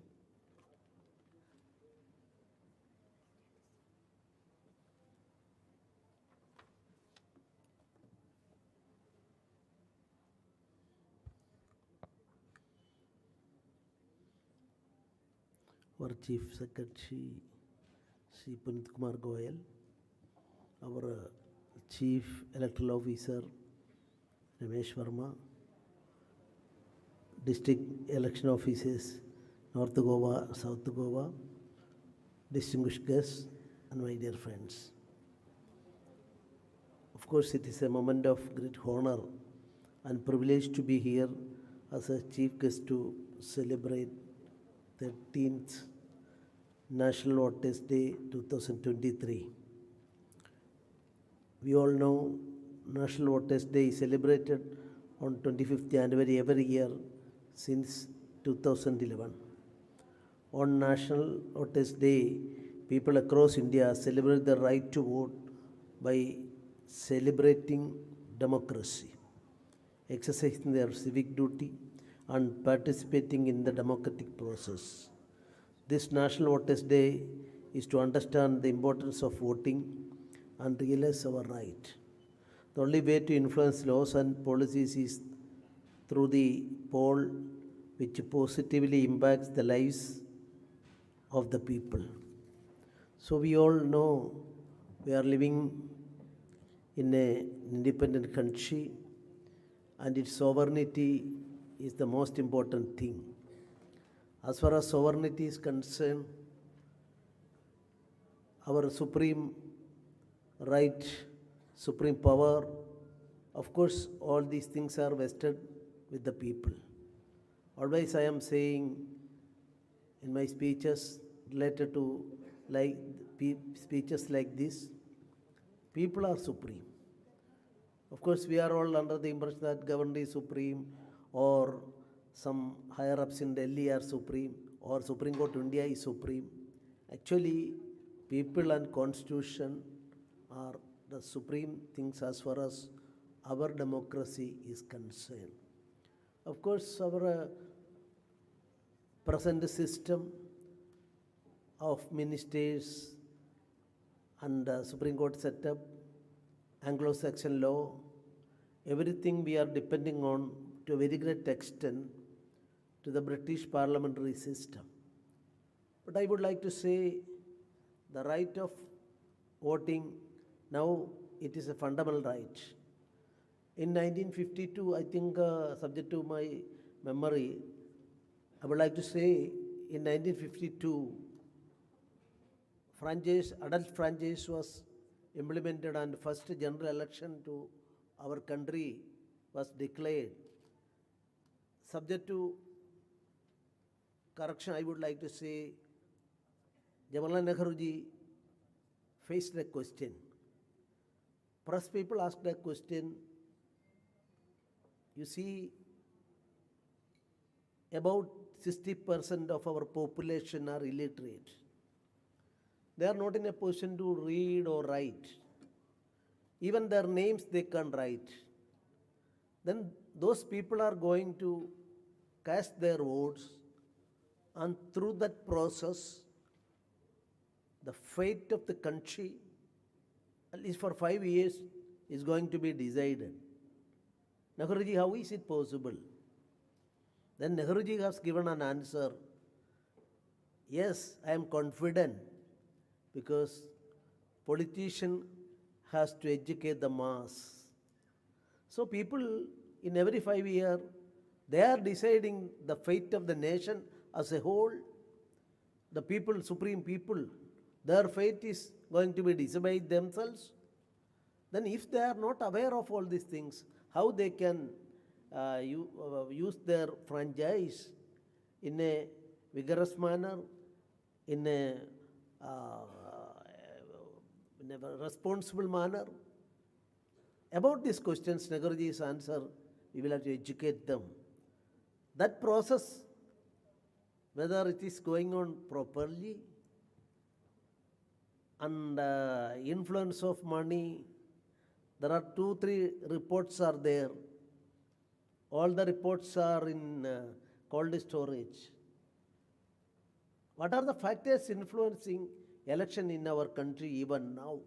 Our Chief Secretary, Sri Punit Kumar Goyal, our Chief Electoral Officer, Ramesh Verma, District Election Officers, North Goa, South Goa, distinguished guests, and my dear friends. Of course, it is a moment of great honor and privileged to be here as a chief guest to celebrate 13th National Voters Day 2023. We all know National Voters Day is celebrated on 25th January every year since 2011. On National Voters Day, people across India celebrate the right to vote by celebrating democracy, exercising their civic duty, and participating in the democratic process. This National Voters Day is to understand the importance of voting and realize our right. The only way to influence laws and policies is through the poll, which positively impacts the lives of the people. So we all know we are living in an independent country, and its sovereignty is the most important thing. As far as sovereignty is concerned, our supreme right, supreme power, of course, all these things are vested with the people. Always I am saying in my speeches related to speeches like this, people are supreme. Of course, we are all under the impression that government is supreme, or some higher ups in Delhi are supreme, or Supreme Court of India is supreme. Actually, people and constitution are the supreme things as far as our democracy is concerned. Of course, our present system of ministers and Supreme Court setup, Anglo-Saxon law, everything we are depending on to a very great extent to the British parliamentary system. But I would like to say the right of voting, now it is a fundamental right. In 1952, I think, subject to my memory, I would like to say in 1952, adult franchise was implemented, and first general election to our country was declared. Subject to correction, I would like to say Jawaharlal Nehru ji faced a question. Press people asked a question. You see, about 60% of our population are illiterate. They are not in a position to read or write. Even their names they can't write. Then those people are going to cast their votes, and through that process, the fate of the country, at least for 5 years, is going to be decided. Nehruji, how is it possible? Then Nehruji has given an answer. Yes, I am confident, because politician has to educate the mass. So people in every 5 years, they are deciding the fate of the nation as a whole. The people, supreme people, their fate is going to be decided themselves. Then if they are not aware of all these things, how they can use their franchise in a vigorous manner, in a responsible manner? About these questions, Nehruji's answer, we will have to educate them. That process, whether it is going on properly, and influence of money, there are 2-3 reports are there. All the reports are in cold storage. What are the factors influencing election in our country even now?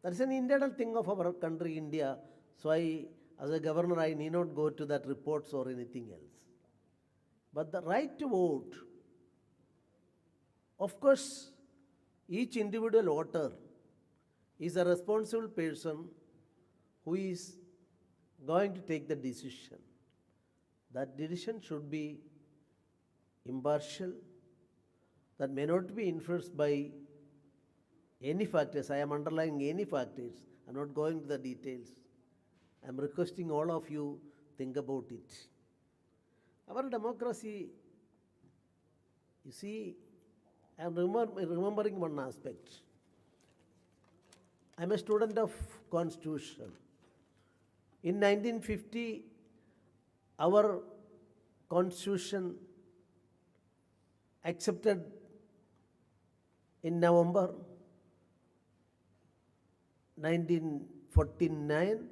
That is an internal thing of our country, India. So I, as a governor, I need not go to that reports or anything else. But the right to vote, of course, each individual voter is a responsible person who is going to take the decision. That decision should be impartial, that may not be influenced by any factors. I am underlying any factors. I am not going to the details. I'm requesting all of you think about it. Our democracy, you see, I'm remembering one aspect. I'm a student of Constitution. In 1950, our Constitution accepted in November 1949,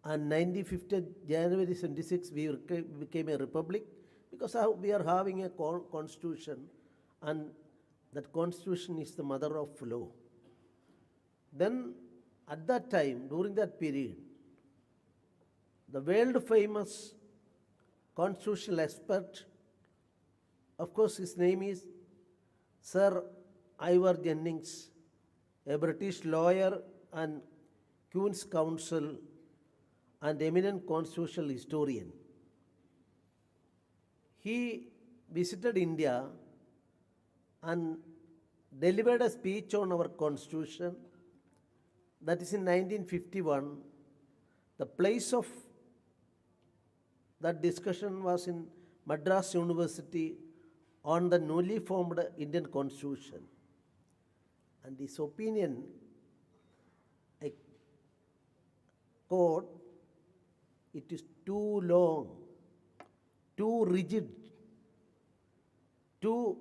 and 1950 January 26 we became a republic, because we are having a constitution, and that constitution is the mother of law. Then at that time, during that period, the world famous constitutional expert, of course his name is Sir Ivor Jennings, a British lawyer and Queen's Counsel and eminent constitutional historian. He visited India and delivered a speech on our constitution. That is in 1951. The place of that discussion was in Madras University on the newly formed Indian constitution. And his opinion, I quote, it is too long, too rigid, too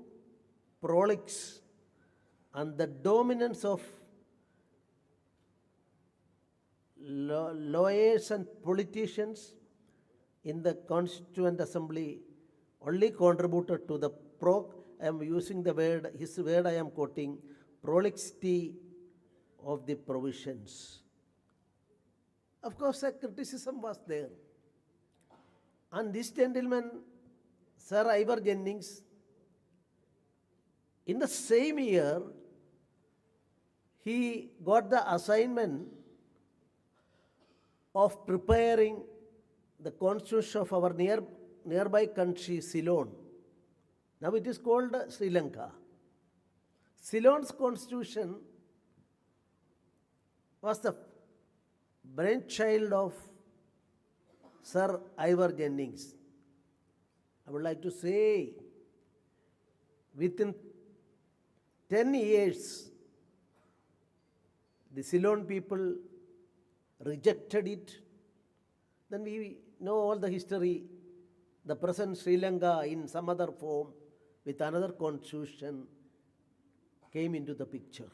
prolix, and the dominance of lawyers and politicians in the Constituent Assembly only contributed to the I am using the word, his word I am quoting, prolixity of the provisions. Of course, a criticism was there. And this gentleman, Sir Ivor Jennings, in the same year, he got the assignment of preparing the constitution of our nearby country, Ceylon. Now it is called Sri Lanka. Ceylon's constitution was the brainchild of Sir Ivor Jennings. I would like to say, within 10 years, the Ceylon people rejected it. Then we know all the history. The present Sri Lanka in some other form with another constitution came into the picture.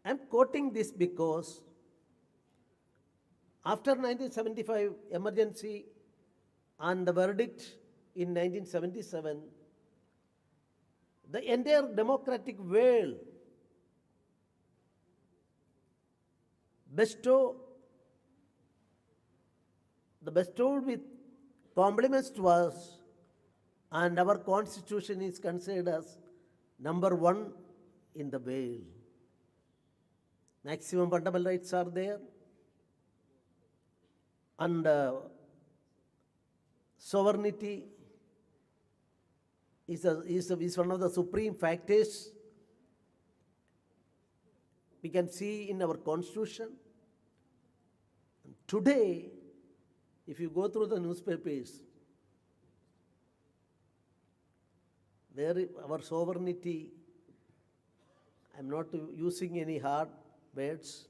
I am quoting this because after 1975 emergency and the verdict in 1977, the entire democratic world bestowed with compliments to us, and our constitution is considered as number one in the world. Maximum fundamental rights are there, and sovereignty is one of the supreme factors we can see in our constitution. And today, if you go through the newspapers, there our sovereignty, I'm not using any hard words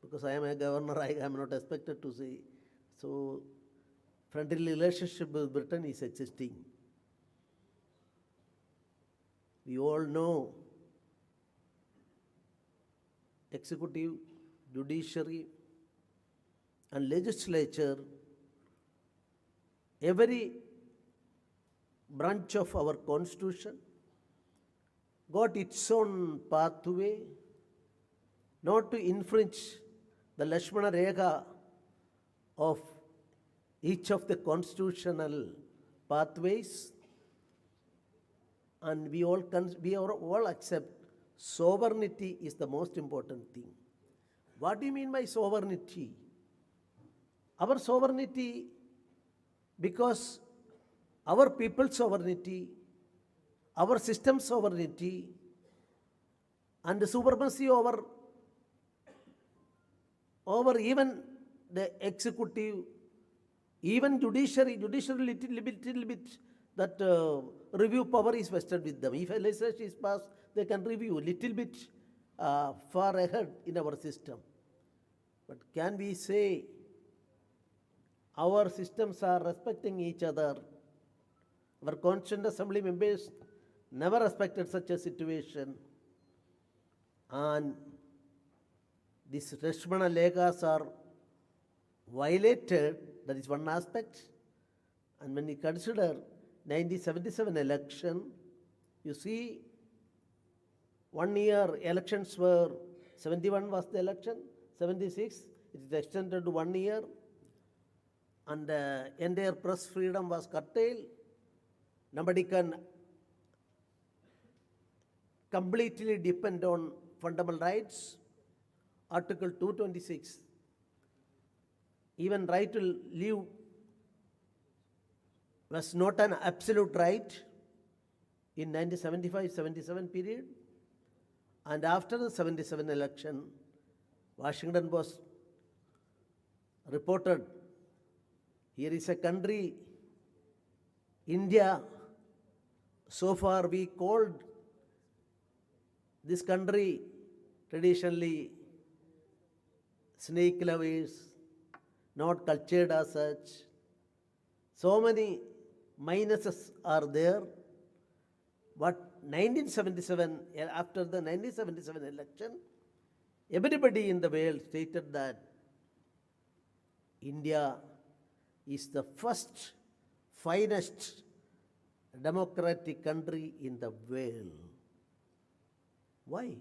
because I am a governor, I am not expected to say. So, friendly relationship with Britain is existing. We all know executive, judiciary, and legislature, every branch of our constitution got its own pathway, not to infringe the Lakshmana Rekha of each of the constitutional pathways, and we all accept sovereignty is the most important thing. What do you mean by sovereignty? Our sovereignty, because our people's sovereignty, our system's sovereignty, and the supremacy over even the executive, even judiciary little bit that review power is vested with them. If a legislation is passed, they can review little bit far ahead in our system. But can we say our systems are respecting each other? Our Constituent Assembly members never respected such a situation, and these Rashmana Legas are violated. That is one aspect. And when you consider 1977 election, you see 1 year elections were, 71 was the election, 76, it is extended to 1 year, and entire press freedom was curtailed. Nobody can completely depend on fundamental rights. Article 226, even right to live was not an absolute right in 1975-77 period. And after the 77 election, Washington Post reported, here is a country, India, so far we called this country traditionally snake lovers, not cultured as such. So many minuses are there. But 1977, after the 1977 election, everybody in the world stated that India is the first, finest democratic country in the world. Why?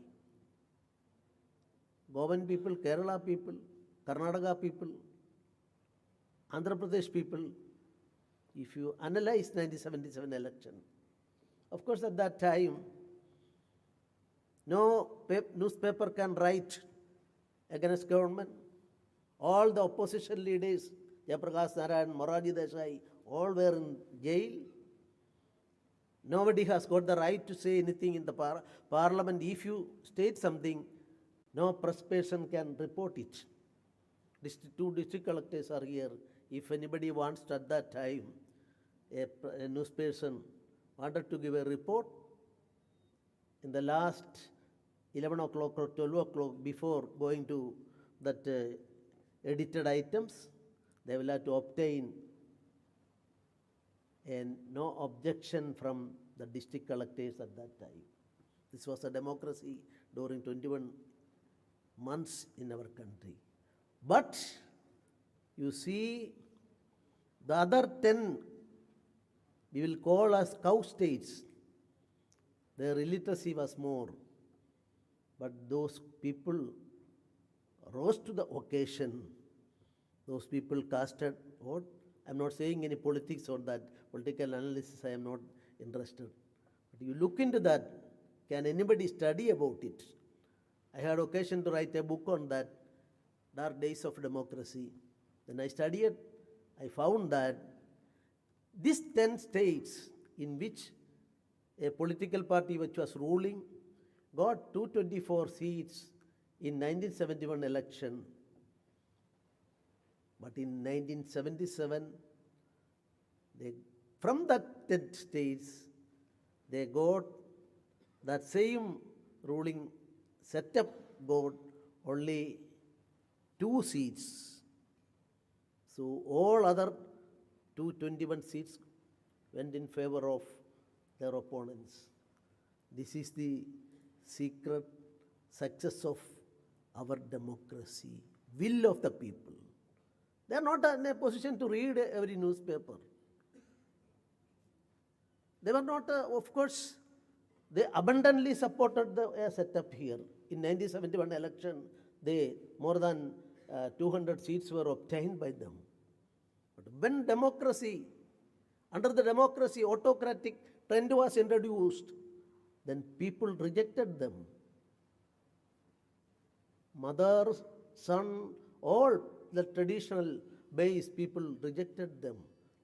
Goan people, Kerala people, Karnataka people, Andhra Pradesh people, if you analyze 1977 election, of course at that time, no newspaper can write against government. All the opposition leaders, Jayaprakash Narayan, Moraji Desai, all were in jail. Nobody has got the right to say anything in the parliament. If you state something, no press person can report it. Two district collectors are here. If anybody wants to, at that time, a news person wanted to give a report, in the last 11 o'clock or 12 o'clock before going to that edited items, they will have to obtain and no objection from the district collectors at that time. This was a democracy during 21 months in our country. But you see, the other 10, we will call as cow states, their illiteracy was more. But those people rose to the occasion. Those people casted vote. I'm not saying any politics or that political analysis, I am not interested. But you look into that, can anybody study about it? I had occasion to write a book on that, Dark Days of Democracy. When I studied, I found that these 10 states in which a political party which was ruling got 224 seats in 1971 election. But in 1977, from that 10 states, they got that same ruling setup got only 2 seats. So all other 221 seats went in favor of their opponents. This is the secret success of our democracy, will of the people. They are not in a position to read every newspaper. They were not, of course, they abundantly supported the setup here. In 1971 election, more than 200 seats were obtained by them. But when democracy, under the democracy, autocratic trend was introduced, then people rejected them. Mother, son, all the traditional base people rejected them.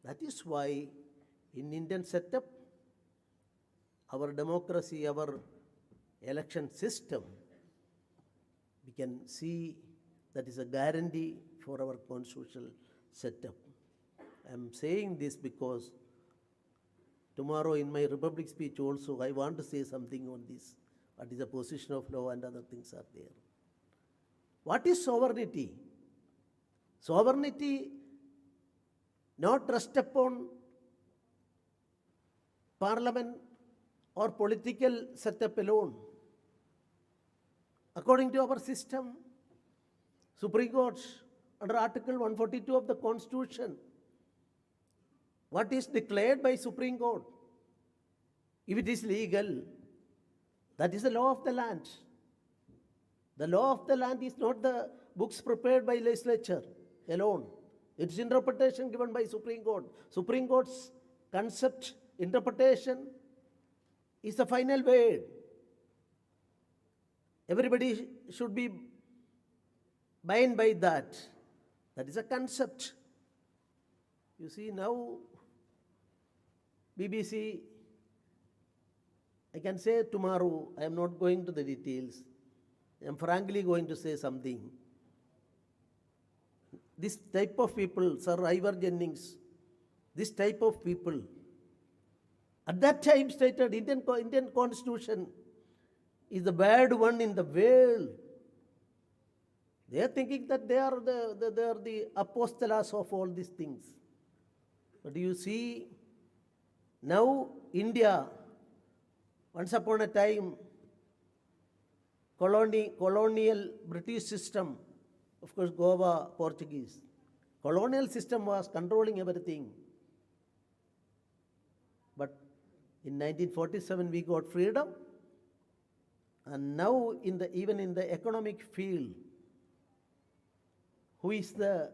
That is why in Indian setup, our democracy, our election system, we can see that is a guarantee for our constitutional setup. I am saying this because tomorrow in my Republic speech also I want to say something on this. What is the position of law and other things are there. What is sovereignty? Sovereignty not rest upon parliament or political setup alone. According to our system, Supreme Court under Article 142 of the Constitution, what is declared by Supreme Court, if it is legal, that is the law of the land. The law of the land is not the books prepared by legislature alone. It's interpretation given by Supreme Court. Supreme Court's concept, interpretation is the final word. Everybody should be bound by that. That is a concept. You see now, BBC, I can say tomorrow, I am not going to the details. I am frankly going to say something. This type of people, Sir Ivor Jennings, this type of people, at that time stated Indian Constitution is the bad one in the world. They are thinking that they are the apostolas of all these things. But you see, now India, once upon a time, colonial British system, of course Goa, Portuguese, colonial system was controlling everything. But in 1947 we got freedom, and now even in the economic field, who is the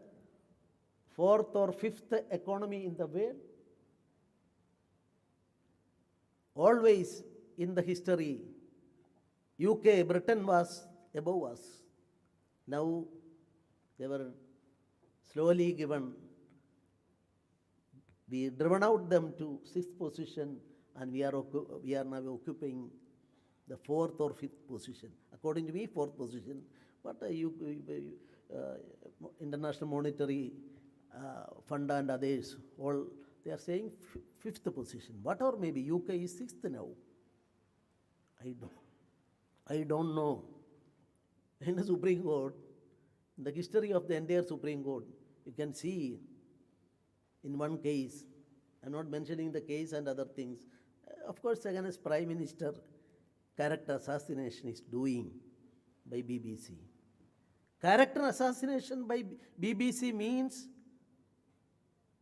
fourth or fifth economy in the world? Always in the history, UK, Britain was above us. Now they were slowly given, we driven out them to sixth position, and we are now occupying the fourth or fifth position. According to me, fourth position, but International Monetary Fund and others, all they are saying fifth position. Whatever maybe, UK is sixth now. I don't know. In the Supreme Court, in the history of the entire Supreme Court, you can see in one case, I'm not mentioning the case and other things. Of course, against Prime Minister, character assassination is doing by BBC. Character assassination by BBC means,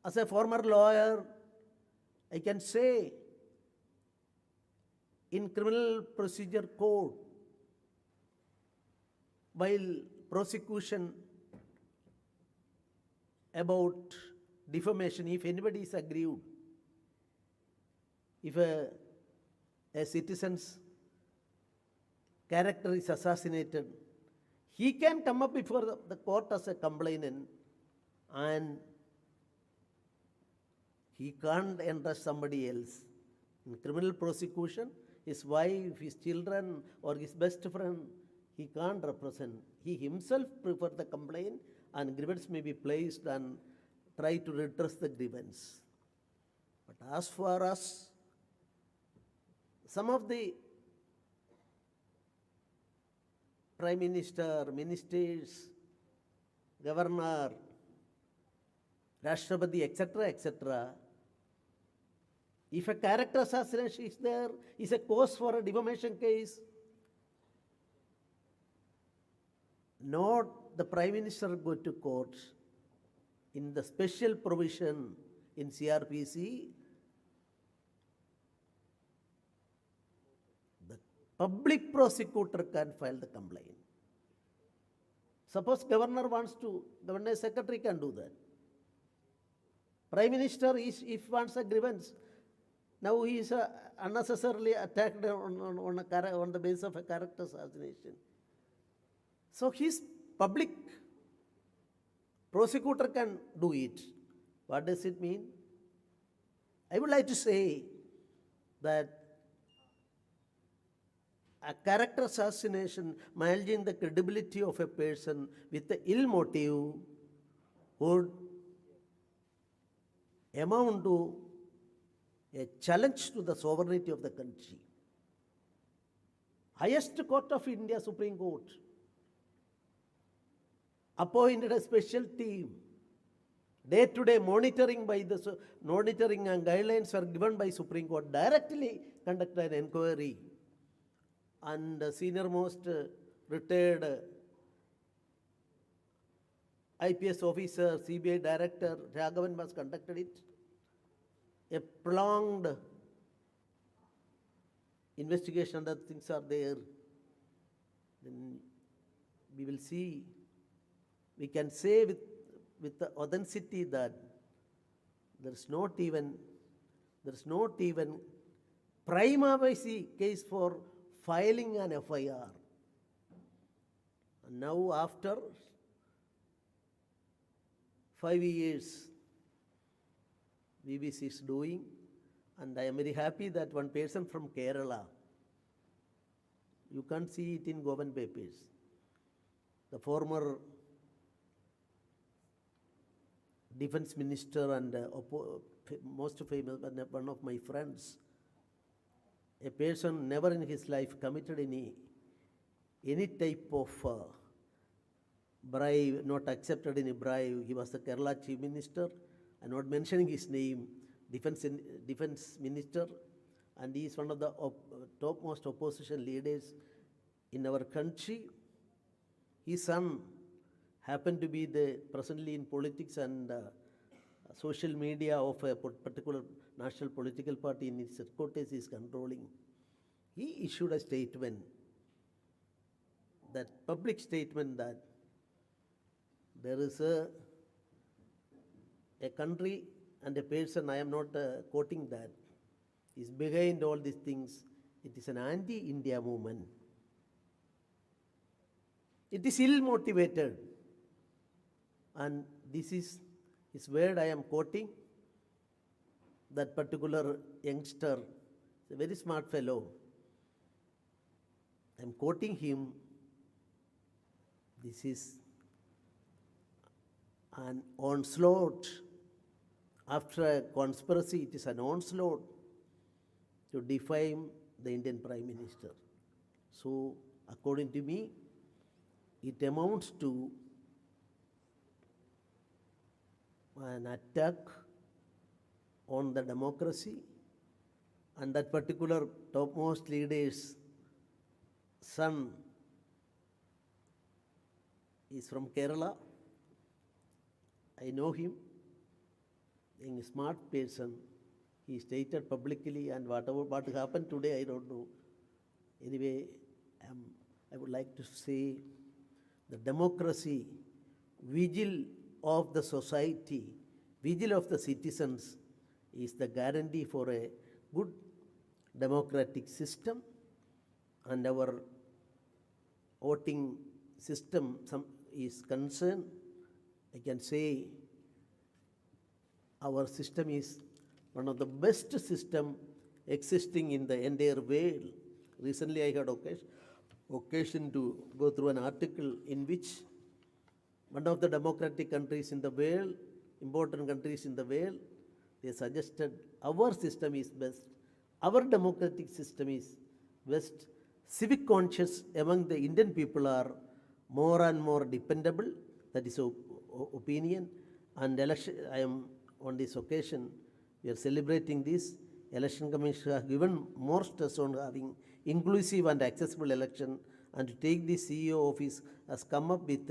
as a former lawyer, I can say, in criminal procedure code, while prosecution about defamation, if anybody is aggrieved, if a citizen's character is assassinated, he can come up before the court as a complainant, and he can't entrust somebody else. In criminal prosecution, his wife, his children, or his best friend, he can't represent. He himself prefer the complaint, and grievance may be placed and try to redress the grievance. But as far as some of the Prime Minister, ministers, Governor, Rashtrapati, etc., if a character assassination is there, is a cause for a defamation case, not the Prime Minister go to court. In the special provision in CRPC, the public prosecutor can file the complaint. Suppose governor wants to, governor secretary can do that. Prime Minister if wants a grievance, now he is unnecessarily attacked on the basis of a character assassination. So his public prosecutor can do it. What does it mean? I would like to say that a character assassination, managing the credibility of a person with the ill motive, could amount to a challenge to the sovereignty of the country. Highest court of India, Supreme Court, appointed a special team. Day-to-day monitoring and guidelines were given by Supreme Court. Directly conducted an inquiry, and the senior-most retired IPS officer, CBI director Raghavan was conducted it. A prolonged investigation and other things are there. Then we will see. We can say with the authenticity that there is not even prima facie case for filing an FIR. And now after 5 years, BBC is doing, and I am very happy that one person from Kerala, you can't see it in government papers, the former defense minister and most famous, one of my friends, a person never in his life committed any type of bribe, not accepted any bribe. He was the Kerala chief minister. I'm not mentioning his name, defense minister, and he is one of the topmost opposition leaders in our country. His son happened to be presently in politics and social media of a particular national political party in its headquarters is controlling. He issued a statement, that public statement, that there is a country and a person, I am not quoting that, is behind all these things. It is an anti-India movement. It is ill-motivated. And this is his word I am quoting. That particular youngster, a very smart fellow, I am quoting him. This is an onslaught. After a conspiracy, it is an onslaught to defame the Indian Prime Minister. So, according to me, it amounts to an attack on the democracy, and that particular topmost leader's son is from Kerala. I know him, being a smart person. He stated publicly, and what happened today, I don't know. Anyway, I would like to say the democracy, vigil of the society, vigil of the citizens is the guarantee for a good democratic system, and our voting system is concerned. I can say our system is one of the best system existing in the entire world. Recently I had occasion to go through an article in which one of the democratic countries in the world, important countries in the world, they suggested our system is best, our democratic system is best. Civic conscious among the Indian people are more and more dependable. That is opinion. And election, I am on this occasion, we are celebrating this. Election Commission has given more stress on having inclusive and accessible election, and to take the CEO office has come up with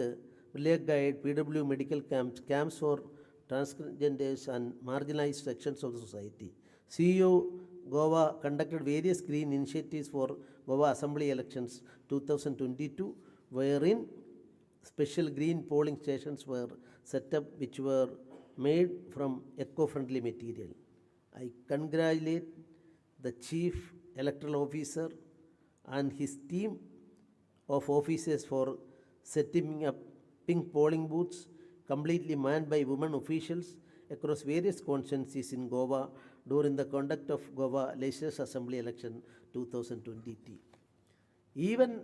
Village Guide, PW medical camps for transgenders and marginalized sections of the society. CEO Goa conducted various green initiatives for Goa Assembly elections 2022, wherein special green polling stations were set up, which were made from eco-friendly material. I congratulate the Chief Electoral Officer and his team of officers for setting up pink polling booths completely manned by women officials across various constituencies in Goa during the conduct of Goa Legislative Assembly election 2022. Even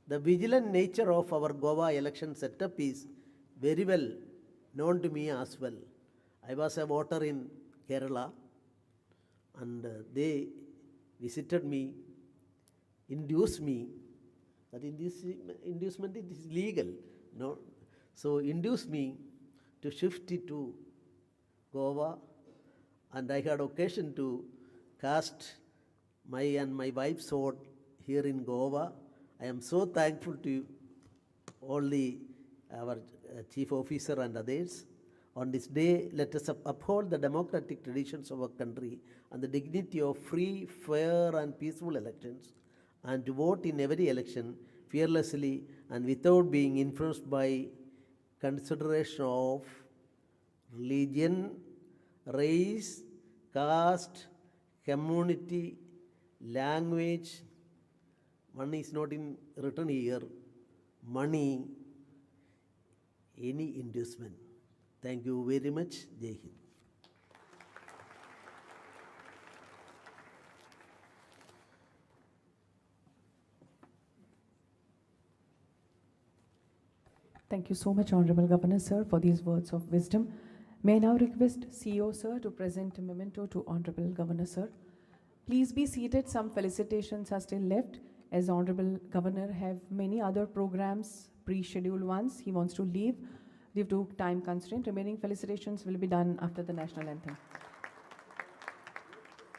the vigilant nature of our Goa election setup is very well known to me as well. I was a voter in Kerala, and they visited me, induced me. That inducement is legal, no? So induced me to shift it to Goa, and I had occasion to cast my and my wife's vote here in Goa. I am so thankful to all our chief officer and others. On this day, let us uphold the democratic traditions of our country and the dignity of free, fair, and peaceful elections, and to vote in every election fearlessly and without being influenced by consideration of religion, race, caste, community, language. One is not written here. Money, any inducement. Thank you very much. Jai Hind. Thank you so much, Honorable Governor, sir, for these words of wisdom. May I now request CEO, sir, to present a memento to Honorable Governor, sir. Please be seated. Some felicitations are still left, as Honorable Governor have many other programs, pre-scheduled ones. He wants to leave due to time constraint. Remaining felicitations will be done after the national anthem.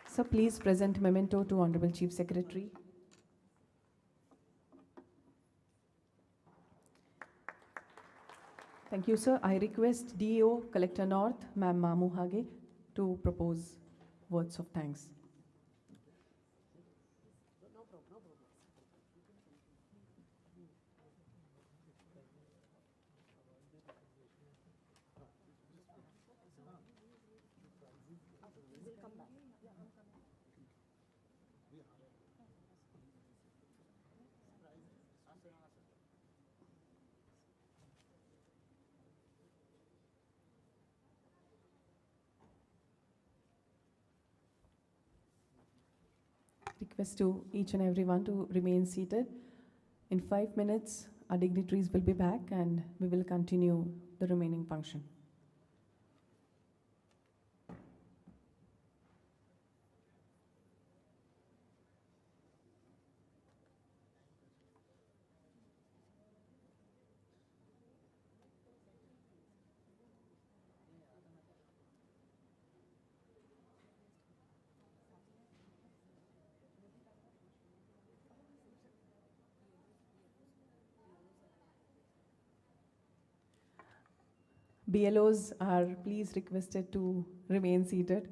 Sir, please present memento to Honorable Chief Secretary. Thank you, sir. I request DO Collector North, Ma'am Mamu Hage, to propose words of thanks. Request to each and everyone to remain seated. In 5 minutes, our dignitaries will be back and we will continue the remaining function. BLOs are please requested to remain seated.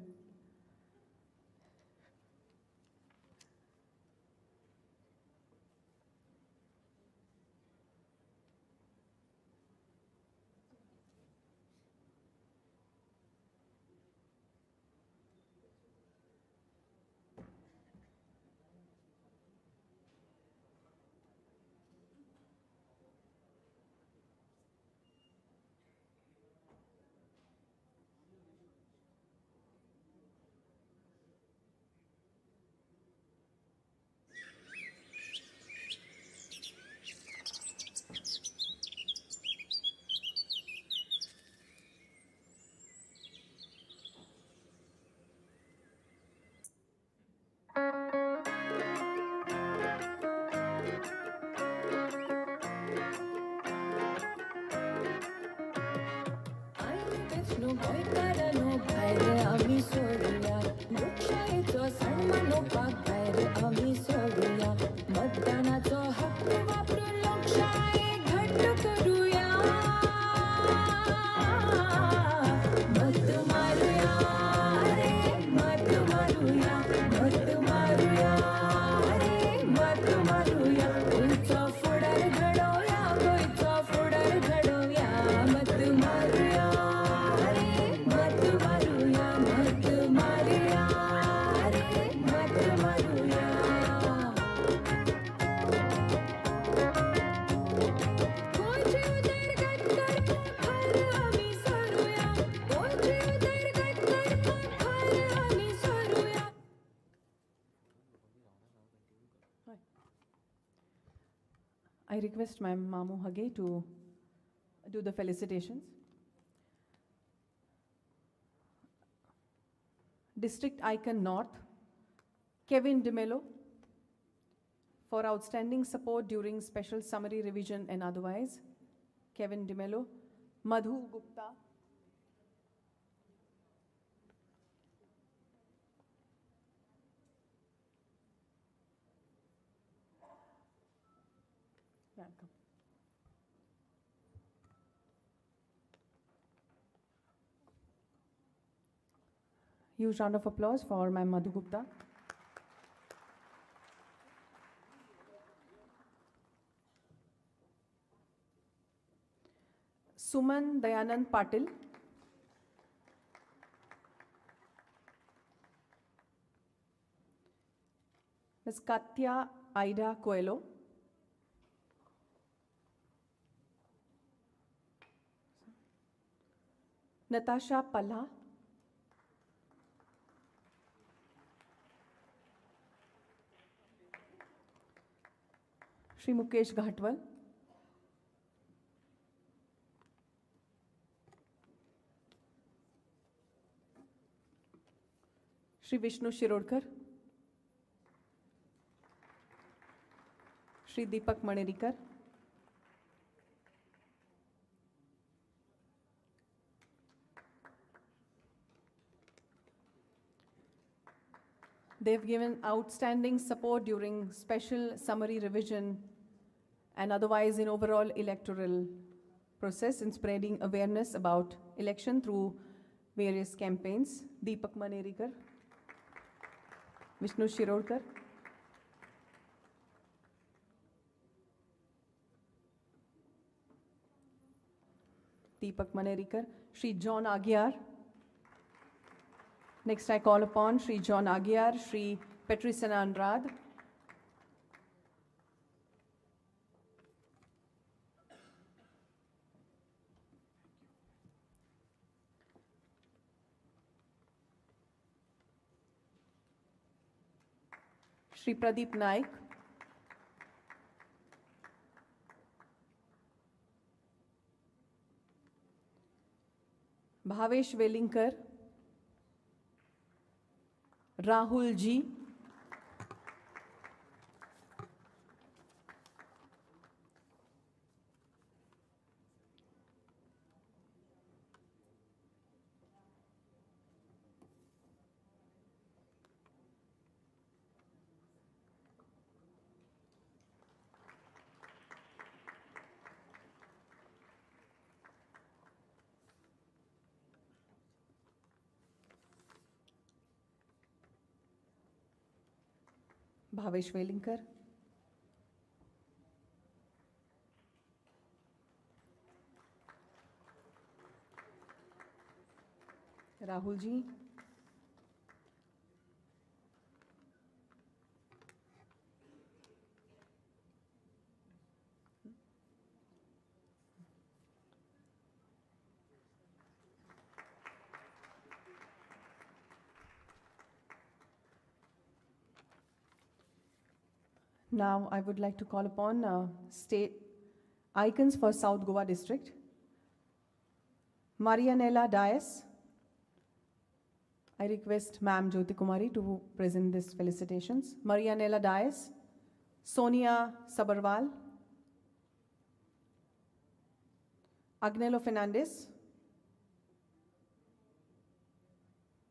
I request Ma'am Mamu Hage to do the felicitations. District Icon North, Kevin DeMello, for outstanding support during special summary revision and otherwise. Kevin DeMello. Madhu Gupta. Welcome. Huge round of applause for Ma'am Madhu Gupta. Suman Dayanand Patil. Ms. Katya Aida Coelho. Natasha Palla. Shri Mukesh Ghatwal. Shri Vishnu Shirodkar. Shri Deepak Manerikar. They've given outstanding support during special summary revision and otherwise in overall electoral process in spreading awareness about election through various campaigns. Deepak Manerikar, Vishnu Shirodkar, Deepak Manerikar, Shri John Agyar. Next I call upon Shri John Agyar, Shri Patricia Andrade, Shri Pradeep Naik, Bhavesh Velinkar, Rahul Ji, Bhavesh Velinkar, Rahul Ji, now I would like to call upon state icons for South Goa district. Marianella Dias. I request Ma'am Jyoti Kumari to present this felicitations. Marianella Dias, Sonia Sabarwal, Agnello Fernandez,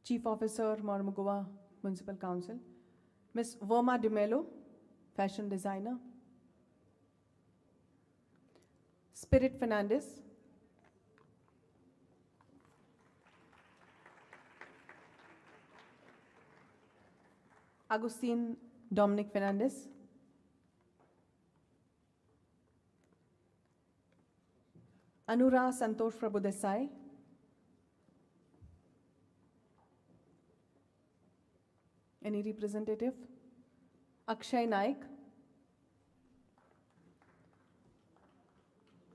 Chief Officer, Mormugua Municipal Council, Ms. Verma DeMello, fashion designer, Spirit Fernandez, Agustin Dominic Fernandez, Anura Santosh Prabhu Desai, any representative? Akshay Naik,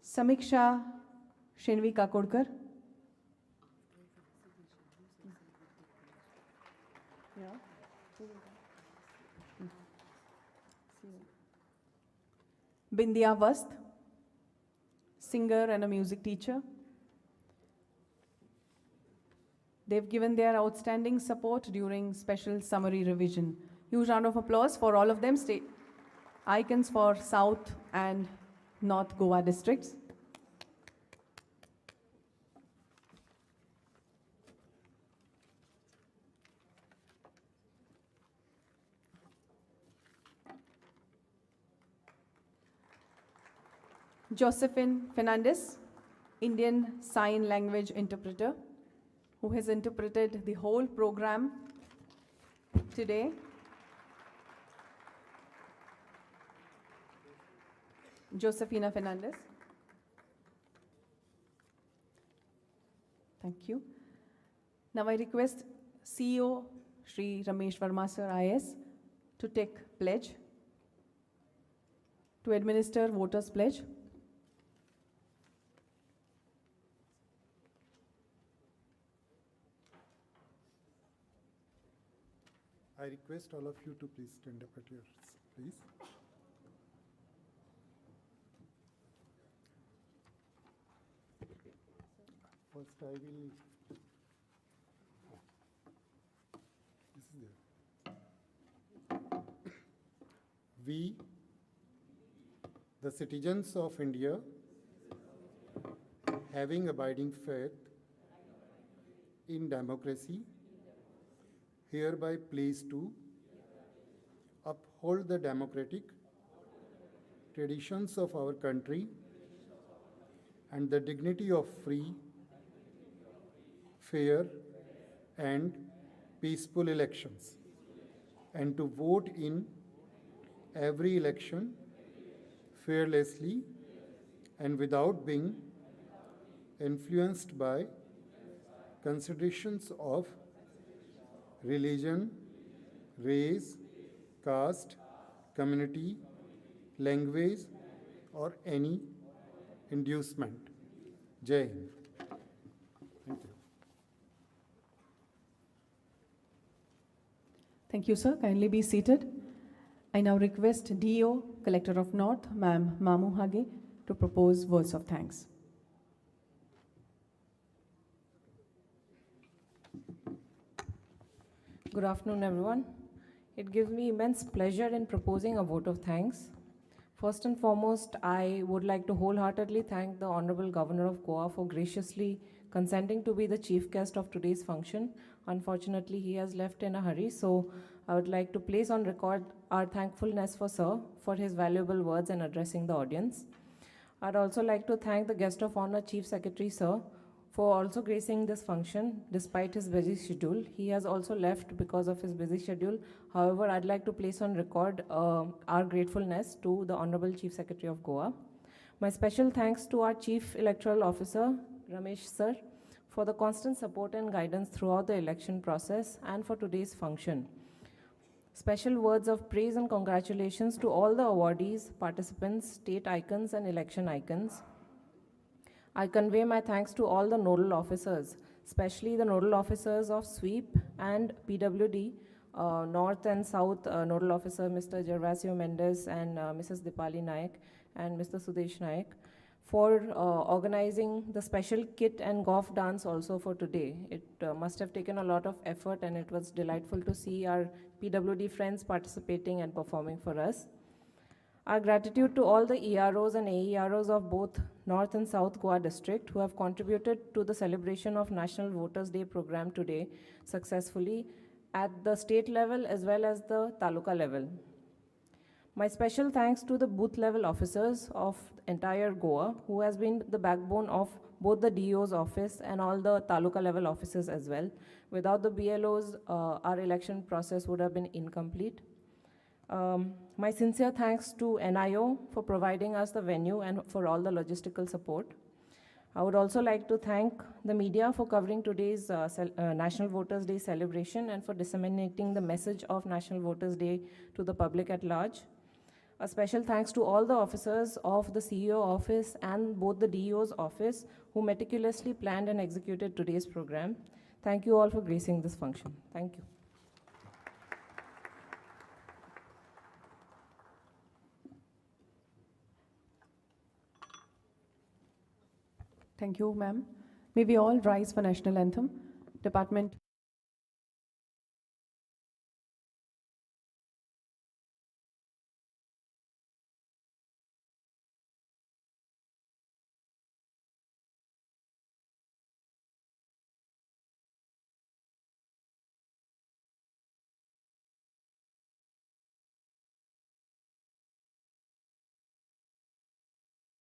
Samiksha Shenvi Kakodkar, Bindya Vast, singer and a music teacher, They've given their outstanding support during special summary revision. Huge round of applause for all of them. State icons for South and North Goa districts. Josephine Fernandez, Indian Sign Language interpreter, who has interpreted the whole program today. Josephina Fernandez. Thank you. Now I request CEO Shri Ramesh Verma Sir IS to take pledge, to administer voters' pledge. I request all of you to please stand up at yours, please. First I will, this is there. We, the citizens of India, having abiding faith in democracy, hereby please to uphold the democratic traditions of our country and the dignity of free, fair, and peaceful elections, and to vote in every election fearlessly and without being influenced by considerations of religion, race, caste, community, language, or any inducement. Jai Hind. Thank you. Thank you, sir. Kindly be seated. I now request DO, Collector of North, Ma'am Mamu Hage, to propose words of thanks. Good afternoon, everyone. It gives me immense pleasure in proposing a vote of thanks. First and foremost, I would like to wholeheartedly thank the Honorable Governor of Goa for graciously consenting to be the chief guest of today's function. Unfortunately, he has left in a hurry, so I would like to place on record our thankfulness for Sir for his valuable words and addressing the audience. I'd also like to thank the Guest of Honor Chief Secretary, Sir, for also gracing this function despite his busy schedule. He has also left because of his busy schedule. However, I'd like to place on record our gratefulness to the Honorable Chief Secretary of Goa. My special thanks to our Chief Electoral Officer, Ramesh Sir, for the constant support and guidance throughout the election process and for today's function. Special words of praise and congratulations to all the awardees, participants, state icons, and election icons. I convey my thanks to all the nodal officers, especially the nodal officers of SWEEP and PWD, North and South nodal officer Mr. Gervasio Mendes and Mrs. Dipali Naik and Mr. Sudesh Naik, for organizing the special kit and golf dance also for today. It must have taken a lot of effort, and it was delightful to see our PWD friends participating and performing for us. Our gratitude to all the EROs and AEROs of both North and South Goa district who have contributed to the celebration of National Voters Day program today successfully at the state level as well as the taluka level. My special thanks to the booth level officers of entire Goa who has been the backbone of both the DO's office and all the taluka level offices as well. Without the BLOs, our election process would have been incomplete. My sincere thanks to NIO for providing us the venue and for all the logistical support. I would also like to thank the media for covering today's National Voters Day celebration and for disseminating the message of National Voters Day to the public at large. A special thanks to all the officers of the CEO office and both the DEO's office who meticulously planned and executed today's program. Thank you all for gracing this function. Thank you. Thank you, ma'am. May we all rise for national anthem. Department